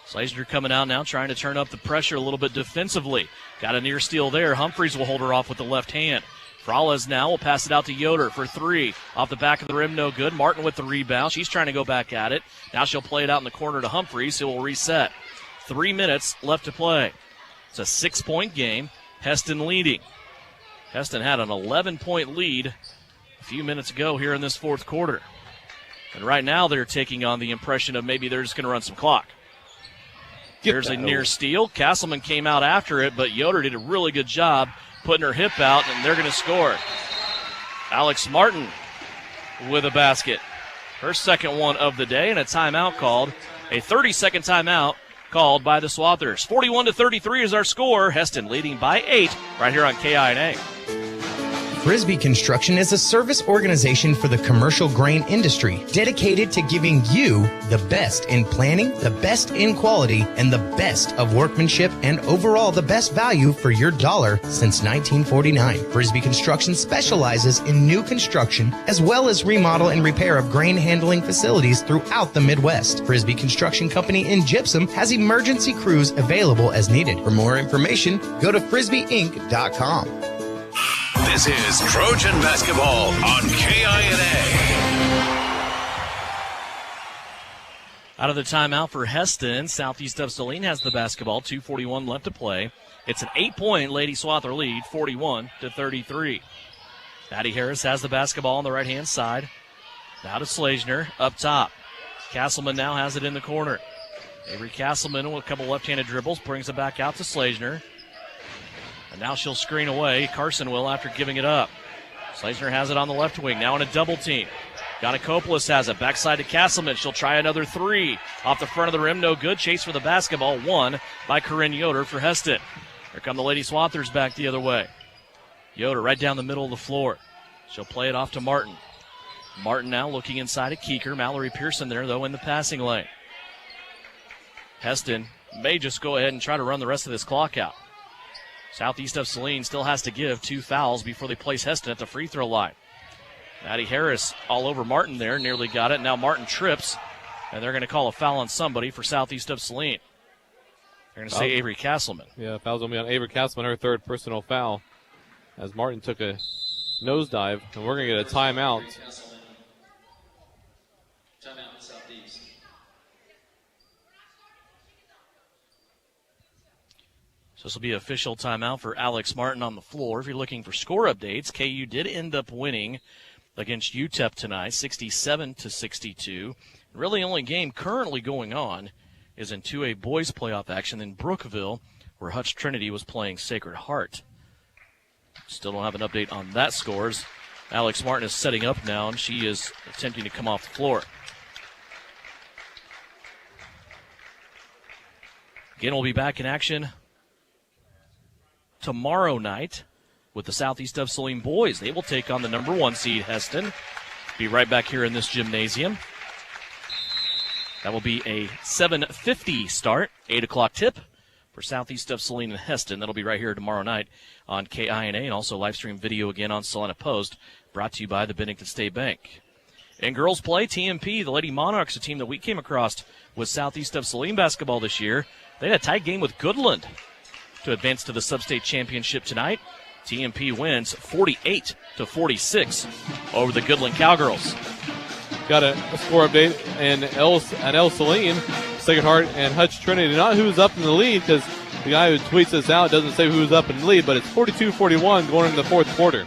Slazner coming out now, trying to turn up the pressure a little bit defensively. Got a near steal there. Humphreys will hold her off with the left hand. Ferrales now will pass it out to Yoder for 3. Off the back of the rim, no good. Martin with the rebound. She's trying to go back at it. Now she'll play it out in the corner to Humphreys, who will reset. 3 minutes left to play. It's a 6-point game. Hesston leading. Hesston had an 11-point lead a few minutes ago here in this fourth quarter. And right now they're taking on the impression of maybe they're just going to run some clock. There's a near steal. Castleman came out after it, but Yoder did a really good job putting her hip out, and they're going to score. Alex Martin with a basket. Her second one of the day, and a timeout called. A 30-second timeout called by the Swathers. 41-33 is our score. Hesston leading by 8 right here on KINA.
Frisbee Construction is a service organization for the commercial grain industry dedicated to giving you the best in planning, the best in quality, and the best of workmanship and overall the best value for your dollar since 1949. Frisbee Construction specializes in new construction as well as remodel and repair of grain handling facilities throughout the Midwest. Frisbee Construction Company in Gypsum has emergency crews available as needed. For more information, go to frisbeeinc.com.
This is Trojan Basketball on KINA.
Out of the timeout for Hesston, Southeast of Saline has the basketball, 2:41 left to play. It's an 8-point Lady Swather lead, 41-33. Maddie Harris has the basketball on the right-hand side. Now to Slazner, up top. Castleman now has it in the corner. Avery Castleman with a couple left-handed dribbles, brings it back out to Slazner. And now she'll screen away. Carson will after giving it up. Slazner has it on the left wing, now in a double team. Ganakopoulos has it, backside to Castleman. She'll try another three. Off the front of the rim, no good. Chase for the basketball, won by Corinne Yoder for Hesston. Here come the Lady Swathers back the other way. Yoder right down the middle of the floor. She'll play it off to Martin. Martin now looking inside at Keeker. Mallory Pearson there, though, in the passing lane. Hesston may just go ahead and try to run the rest of this clock out. Southeast of Saline still has to give 2 fouls before they place Hesston at the free throw line. Maddie Harris all over Martin there, nearly got it. Now Martin trips, and they're going to call a foul on somebody for Southeast of Saline. They're going to say Avery Castleman.
Yeah, foul's going to be on Avery Castleman, her third personal foul, as Martin took a nosedive, and we're going to get a timeout.
Timeout, Southeast.
So this will be an official timeout for Alex Martin on the floor. If you're looking for score updates, KU did end up winning against UTEP tonight, 67-62. Really, only game currently going on is in 2A boys playoff action in Brookville, where Hutch Trinity was playing Sacred Heart. Still don't have an update on that scores. Alex Martin is setting up now, and she is attempting to come off the floor. Again, we'll be back in action tomorrow night with the Southeast of Saline boys. They will take on the number 1 seed, Hesston. Be right back here in this gymnasium. That will be a 7:50 start, 8 o'clock tip for Southeast of Saline and Hesston. That'll be right here tomorrow night on KINA, and also live stream video again on Salina Post, brought to you by the Bennington State Bank. In girls play, TMP, the Lady Monarchs, a team that we came across with Southeast of Saline basketball this year. They had a tight game with Goodland to advance to the Sub-State Championship tonight. TMP wins 48-46 over the Goodland Cowgirls.
Got a score update and El Saline, Sacred Heart, and Hutch Trinity. Not who's up in the lead, because the guy who tweets this out doesn't say who's up in the lead, but it's 42-41 going into the fourth quarter.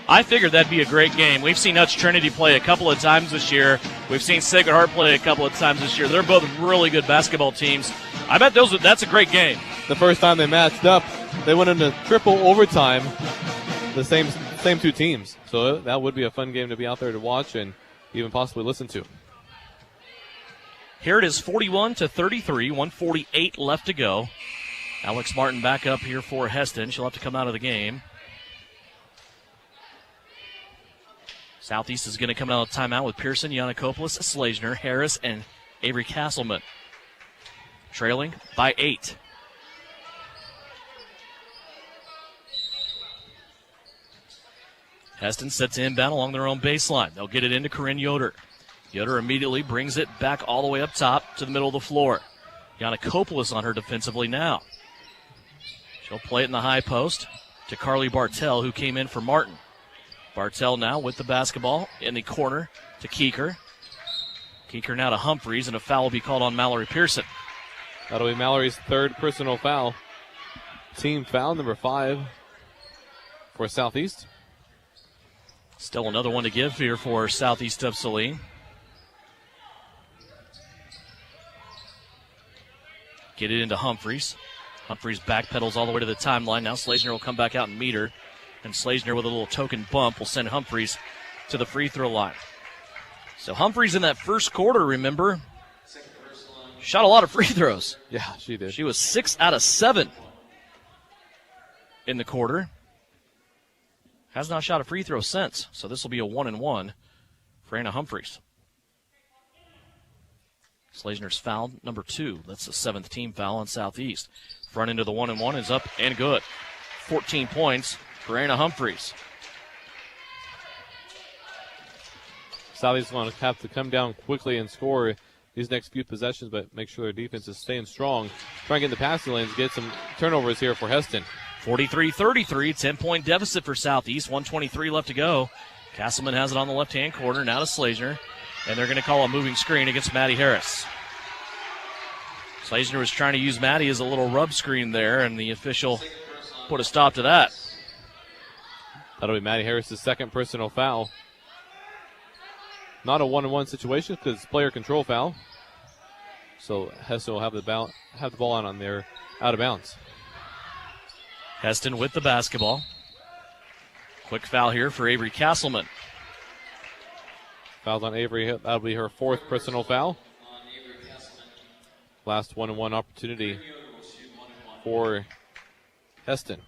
I figured that'd be a great game. We've seen Hutch Trinity play a couple of times this year. We've seen Sacred Heart play a couple of times this year. They're both really good basketball teams. I bet that's a great game.
The first time they matched up, they went into triple overtime, the same two teams. So that would be a fun game to be out there to watch and even possibly listen to.
Here it is, 41-33, 1:48 left to go. Alex Martin back up here for Hesston. She'll have to come out of the game. Southeast is going to come out of timeout with Pearson, Yanakopoulos, Slazner, Harris, and Avery Castleman. Trailing by 8. Hesston sets to inbound along their own baseline. They'll get it into Corinne Yoder. Yoder immediately brings it back all the way up top to the middle of the floor. Yanakopoulos on her defensively now. She'll play it in the high post to Carly Bartell, who came in for Martin. Bartell now with the basketball in the corner to Keeker. Keeker now to Humphreys, and a foul will be called on Mallory Pearson.
That'll be Mallory's third personal foul. Team foul number 5 for Southeast.
Still another one to give here for Southeast of Saline. Get it into Humphreys. Humphreys backpedals all the way to the timeline. Now Slazner will come back out and meet her. And Slazner with a little token bump will send Humphreys to the free throw line. So Humphreys in that first quarter, remember, shot a lot of free throws.
Yeah, she did.
She was 6 out of 7 in the quarter. Has not shot a free throw since, so this will be a 1-and-1 for Anna Humphreys. Slazner's foul, number 2. That's the 7th team foul on Southeast. Front end of the 1-and-1 is up and good. 14 points for Anna Humphreys.
Southeast going to have to come down quickly and score these next few possessions, but make sure their defense is staying strong. Try and get in the passing lanes, get some turnovers here for Hesston.
43-33, 10-point deficit for Southeast, 1:23 left to go. Castleman has it on the left-hand corner, now to Slazner, and they're going to call a moving screen against Maddie Harris. Slazner was trying to use Maddie as a little rub screen there, and the official put a stop to that.
That'll be Maddie Harris' second personal foul. Not a 1-on-1 situation because it's player control foul. So Hesston will have the ball on there, out of bounds.
Hesston with the basketball. Quick foul here for Avery Castleman.
Fouls on Avery. That'll be her 4th personal foul. Last 1-on-1 opportunity for Hesston.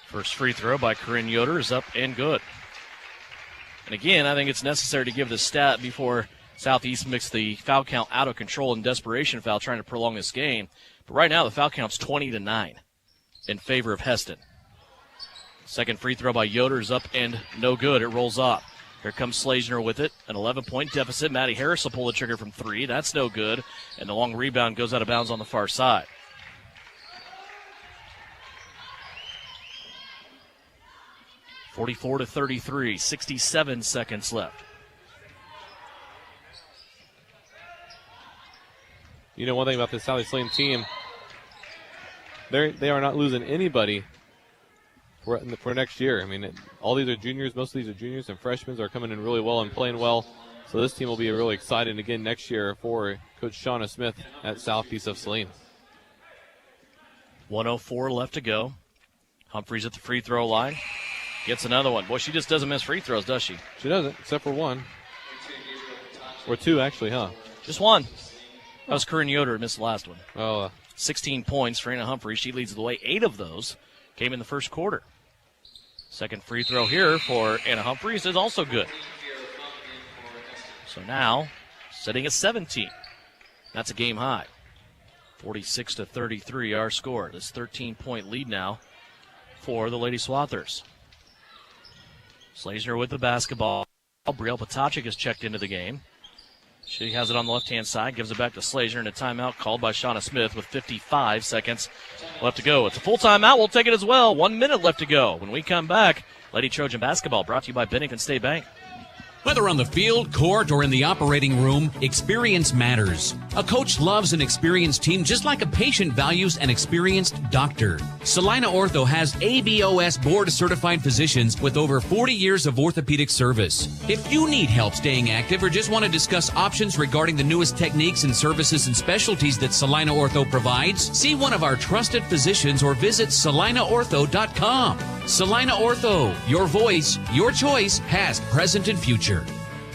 First free throw by Corinne Yoder is up and good. And again, I think it's necessary to give the stat before Southeast makes the foul count out of control in desperation foul, trying to prolong this game. But right now, the foul count's 20-9 in favor of Hesston. Second free throw by Yoder is up and no good. It rolls off. Here comes Slazner with it. An 11-point deficit. Maddie Harris will pull the trigger from 3. That's no good. And the long rebound goes out of bounds on the far side. (44-33), 67 seconds left.
You know one thing about this Southeast Saline team, they are not losing anybody for next year. I mean, all these are juniors. Most of these are juniors, and freshmen are coming in really well and playing well. So this team will be really exciting again next year for Coach Shauna Smith at Southeast of Saline.
1:04 left to go. Humphreys at the free throw line. Gets another one. Boy, she just doesn't miss free throws, does she?
She doesn't, except for 1. Or 2, actually, huh?
Just 1. That was Corinne Yoder who missed the last one.
Oh.
16 points for Anna Humphreys. She leads the way. 8 of those came in the first quarter. Second free throw here for Anna Humphreys is also good. So now, sitting at 17. That's a game high. 46-33 our score. This 13-point lead now for the Lady Swathers. Slazner with the basketball. Brielle Potachik has checked into the game. She has it on the left-hand side, gives it back to Slazner, and a timeout called by Shauna Smith with 55 seconds left to go. It's a full timeout. We'll take it as well. 1 minute left to go. When we come back, Lady Trojan basketball brought to you by Bennington State Bank.
Whether on the field, court, or in the operating room, experience matters. A coach loves an experienced team just like a patient values an experienced doctor. Salina Ortho has ABOS board-certified physicians with over 40 years of orthopedic service. If you need help staying active or just want to discuss options regarding the newest techniques and services and specialties that Salina Ortho provides, see one of our trusted physicians or visit salinaortho.com. Salina Ortho, your voice, your choice, past, present, and future.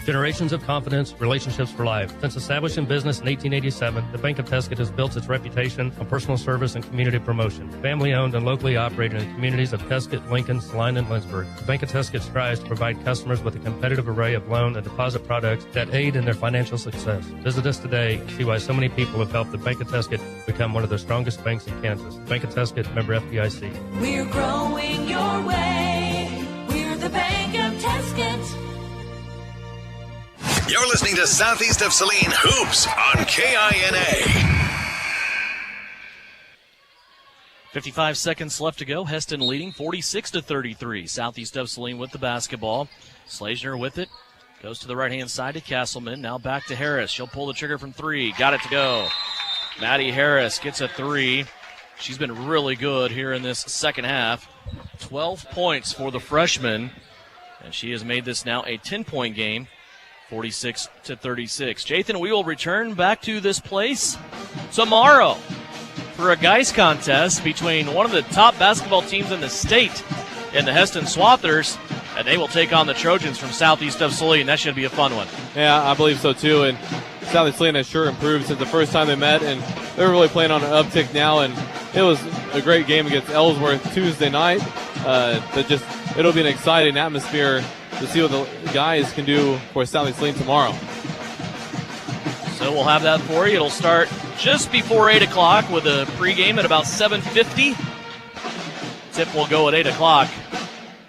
Generations of confidence, relationships for life. Since establishing business in 1887, the Bank of Tuscan has built its reputation on personal service and community promotion. Family owned and locally operated in the communities of Tuscan, Lincoln, Saline, and Lynchburg. The Bank of Tuscan strives to provide customers with a competitive array of loan and deposit products that aid in their financial success. Visit us today and see why so many people have helped the Bank of Tuscan become one of the strongest banks in Kansas. Bank of Tuscan, member FDIC.
We're growing your way. We're the Bank of Tuscan.
You're listening to Southeast of Saline Hoops on KINA.
55 seconds left to go. Hesston leading 46-33. Southeast of Saline with the basketball. Slazner with it. Goes to the right-hand side to Castleman. Now back to Harris. She'll pull the trigger from 3. Got it to go. Maddie Harris gets a 3. She's been really good here in this second half. 12 points for the freshman. And she has made this now a 10-point game. 46-36. Jathan, we will return back to this place tomorrow for a guys contest between one of the top basketball teams in the state and the Hesston Swathers, and they will take on the Trojans from Southeast of Saline. That should be a fun one.
Yeah, I believe so too. And Southeast Saline has sure improved since the first time they met, and they're really playing on an uptick now, and it was a great game against Ellsworth Tuesday night. It'll be an exciting atmosphere to see what the guys can do for Southeast Saline tomorrow.
So we'll have that for you. It'll start just before 8 o'clock with a pregame at about 7:50. Tip will go at 8 o'clock.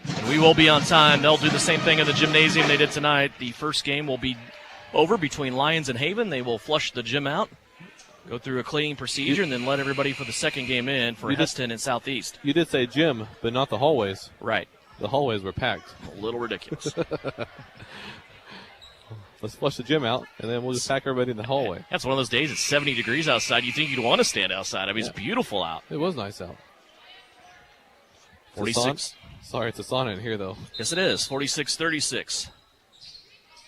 And we will be on time. They'll do the same thing in the gymnasium they did tonight. The first game will be over between Lyons and Haven. They will flush the gym out, go through a cleaning procedure, and then let everybody for the second game in for Hesston and Southeast.
You did say gym, but not the hallways.
Right.
The hallways were packed.
A little ridiculous.
Let's flush the gym out, and then we'll just pack everybody in the hallway.
That's one of those days. It's 70 degrees outside. You think you'd want to stand outside. I mean, It's beautiful out.
It was nice out.
46.
Sorry, it's a sauna in here, though.
Yes, it is. 46-36.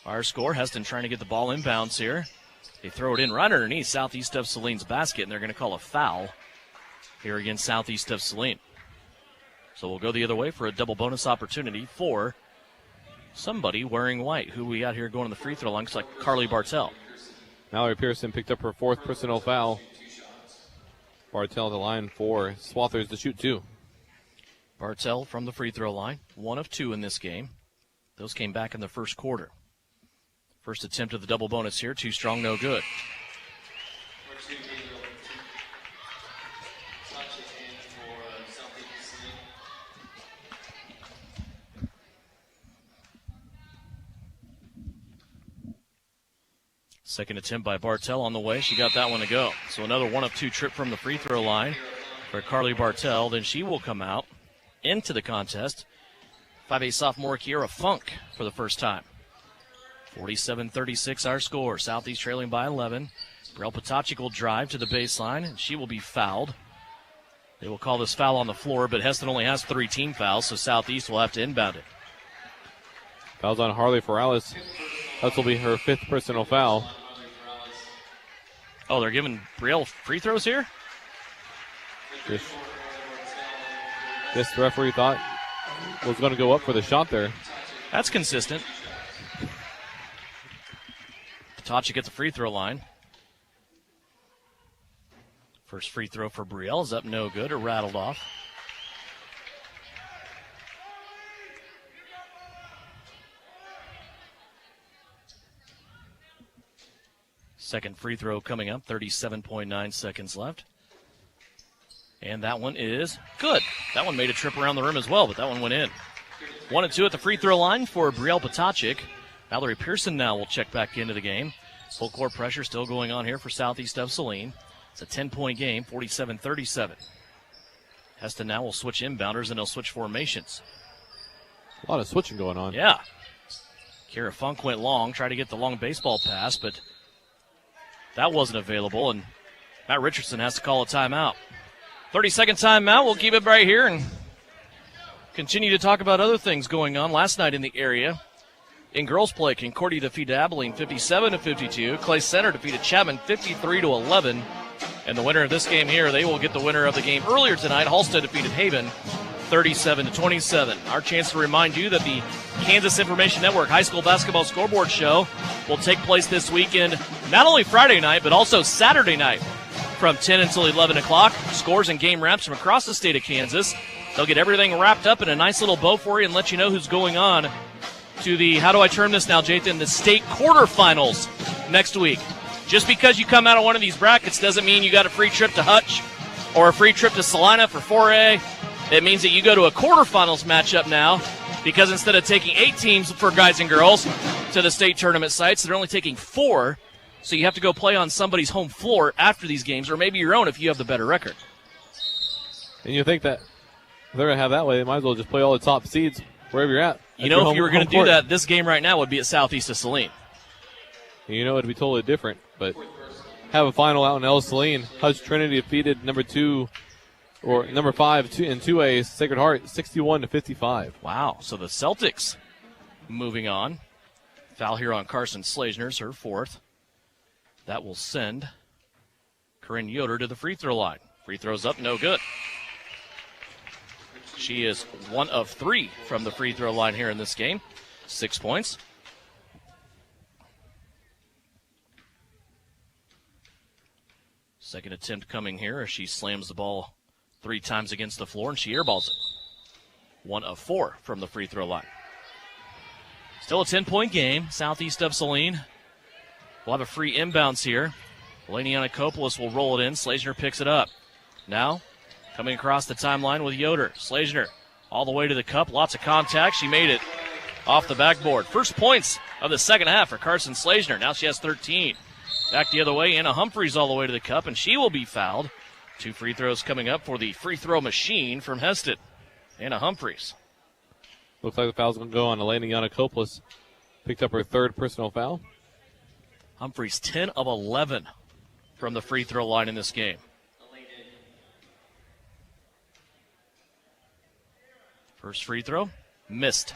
Our score. Hesston trying to get the ball inbounds here. They throw it in right underneath Southeast of Saline's basket, and they're going to call a foul here against Southeast of Saline. So we'll go the other way for a double bonus opportunity for somebody wearing white. Who we got here going to the free throw line? Looks like Carly Bartell.
Mallory Pearson picked up her 4th personal foul. Bartell the line for Swathers to shoot 2.
Bartell from the free throw line, 1 of 2 in this game. Those came back in the first quarter. First attempt of the double bonus here, too strong, no good. Second attempt by Bartell on the way. She got that one to go. So another 1 of 2 trip from the free throw line for Carly Bartell. Then she will come out into the contest. 5A sophomore Kiera Funk for the first time. 47-36 our score. Southeast trailing by 11. Brielle Potachik will drive to the baseline, and she will be fouled. They will call this foul on the floor, but Hesston only has 3 team fouls, so Southeast will have to inbound it.
Fouls on Harley Ferralis. That will be her 5th personal foul.
Oh, they're giving Brielle free throws here?
This referee thought was going to go up for the shot there.
That's consistent. Potachik at the free throw line. First free throw for Brielle is up no good or rattled off. Second free throw coming up, 37.9 seconds left. And that one is good. That one made a trip around the rim as well, but that one went in. 1 and 2 at the free throw line for Brielle Potachik. Mallory Pearson now will check back into the game. Full court pressure still going on here for Southeast of Saline. It's a 10-point game, 47-37. Hesston now will switch inbounders, and they'll switch formations.
A lot of switching going on.
Yeah. Kiera Funk went long, tried to get the long baseball pass, but that wasn't available, and Matt Richardson has to call a timeout. 30-second timeout. We'll keep it right here and continue to talk about other things going on last night in the area. In girls play, Concordia defeated Abilene 57-52. Clay Center defeated Chapman 53-11. And the winner of this game here, they will get the winner of the game earlier tonight. Halstead defeated Haven 37-27. Our chance to remind you that the Kansas Information Network High School Basketball Scoreboard Show will take place this weekend, not only Friday night, but also Saturday night from 10 until 11 o'clock. Scores and game wraps from across the state of Kansas. They'll get everything wrapped up in a nice little bow for you and let you know who's going on to the, how do I term this now, Jathan, the state quarterfinals next week. Just because you come out of one of these brackets doesn't mean you got a free trip to Hutch or a free trip to Salina for 4A. It means that you go to a quarterfinals matchup now, because instead of taking 8 teams for guys and girls to the state tournament sites, they're only taking 4. So you have to go play on somebody's home floor after these games, or maybe your own if you have the better record.
And you think that if they're going to have that way, they might as well just play all the top seeds wherever you're at.
You know, if you were going to do that, this game right now would be at Southeast of Saline.
You know, it'd be totally different, but have a final out in El Saline. Hutch Trinity defeated number 5 in 2A, Sacred Heart, 61-55.
Wow. So the Celtics moving on. Foul here on Carson Slazner's, her 4th. That will send Corinne Yoder to the free throw line. Free throws up, no good. She is 1 of 3 from the free throw line here in this game. 6 points. Second attempt coming here as she slams the ball 3 times against the floor, and she airballs it. 1 of 4 from the free throw line. Still a 10-point game. Southeast of Saline will have a free inbounds here. Eleni Yanakopoulos will roll it in. Slazner picks it up. Now, coming across the timeline with Yoder. Slazner all the way to the cup. Lots of contact. She made it off the backboard. First points of the second half for Carson Slazner. Now she has 13. Back the other way, Anna Humphreys all the way to the cup, and she will be fouled. 2 free throws coming up for the free throw machine from Hesston. Anna Humphreys.
Looks like the foul's going to go on Eleni Yanakopoulos. Picked up her 3rd personal foul.
Humphreys 10 of 11 from the free throw line in this game. First free throw, missed.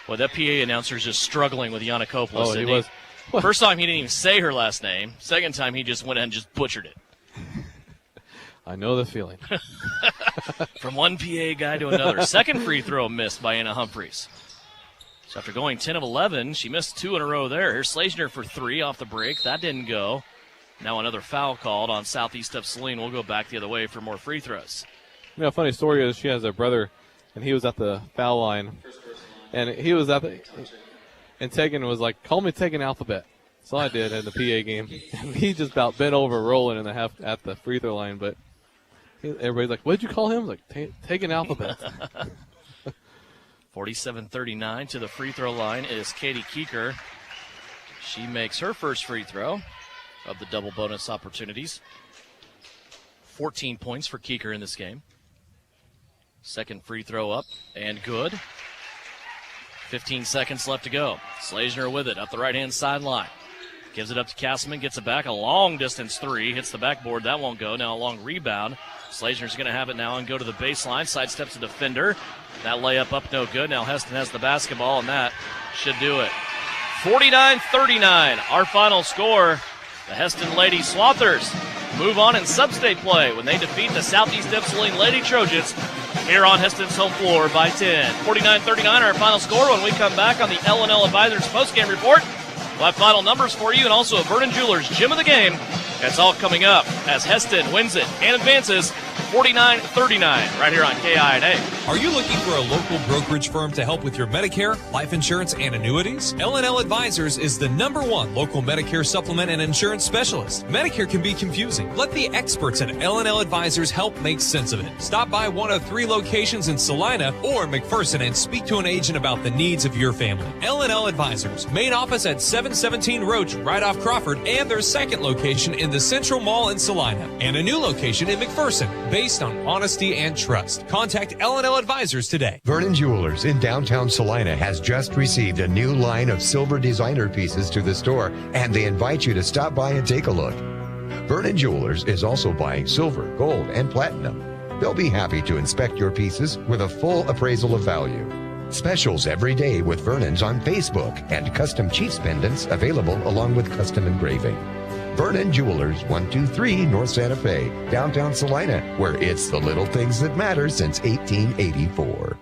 Well, that PA announcer's just struggling with Yanakopoulos.
Oh, he was.
First time he didn't even say her last name. Second time he just went ahead and just butchered it.
I know the feeling.
From one PA guy to another. Second free throw missed by Anna Humphreys. So after going 10 of 11, she missed 2 in a row there. Here's Slazner for 3 off the break. That didn't go. Now another foul called on Southeast of Saline. We'll go back the other way for more free throws.
You know, a funny story is she has a brother, and he was at the foul line. And he was at the, and Tegan was like, call me Tegan Alphabet. So I did in the PA game. And he just about bent over rolling in the half at the free throw line. But everybody's like, what did you call him? Like, Tegan Alphabet.
47-39 to the free throw line is Katie Keeker. She makes her first free throw of the double bonus opportunities. 14 points for Keeker in this game. Second free throw up and good. 15 seconds left to go. Slazner with it up the right-hand sideline. Gives it up to Castleman, gets it back. A long-distance 3, hits the backboard. That won't go. Now a long rebound. Slazner's going to have it now and go to the baseline. Sidesteps a defender. That layup up no good. Now Hesston has the basketball, and that should do it. 49-39, our final score. The Hesston Lady Swathers move on in sub-state play when they defeat the Southeast of Saline Lady Trojans here on Hesston's home floor by 10. 49-39, our final score. When we come back on the L&L Advisors postgame report, we'll have final numbers for you and also a Vernon Jewelers Gym of the Game. That's all coming up as Hesston wins it and advances 49-39 right here on KINA.
Are you looking for a local brokerage firm to help with your Medicare, life insurance, and annuities? L&L Advisors is the #1 local Medicare supplement and insurance specialist. Medicare can be confusing. Let the experts at L&L Advisors help make sense of it. Stop by one of 3 locations in Salina or McPherson and speak to an agent about the needs of your family. L&L Advisors, main office at 717 Roach, right off Crawford, and their second location in the Central Mall in Salina, and a new location in McPherson, based on honesty and trust. Contact L&L Advisors today.
Vernon Jewelers in downtown Salina has just received a new line of silver designer pieces to the store, and they invite you to stop by and take a look. Vernon Jewelers is also buying silver, gold, and platinum. They'll be happy to inspect your pieces with a full appraisal of value. Specials every day with Vernon's on Facebook, and custom Chiefs pendants available along with custom engraving. Vernon Jewelers, 123 North Santa Fe, downtown Salina, where it's the little things that matter since 1884.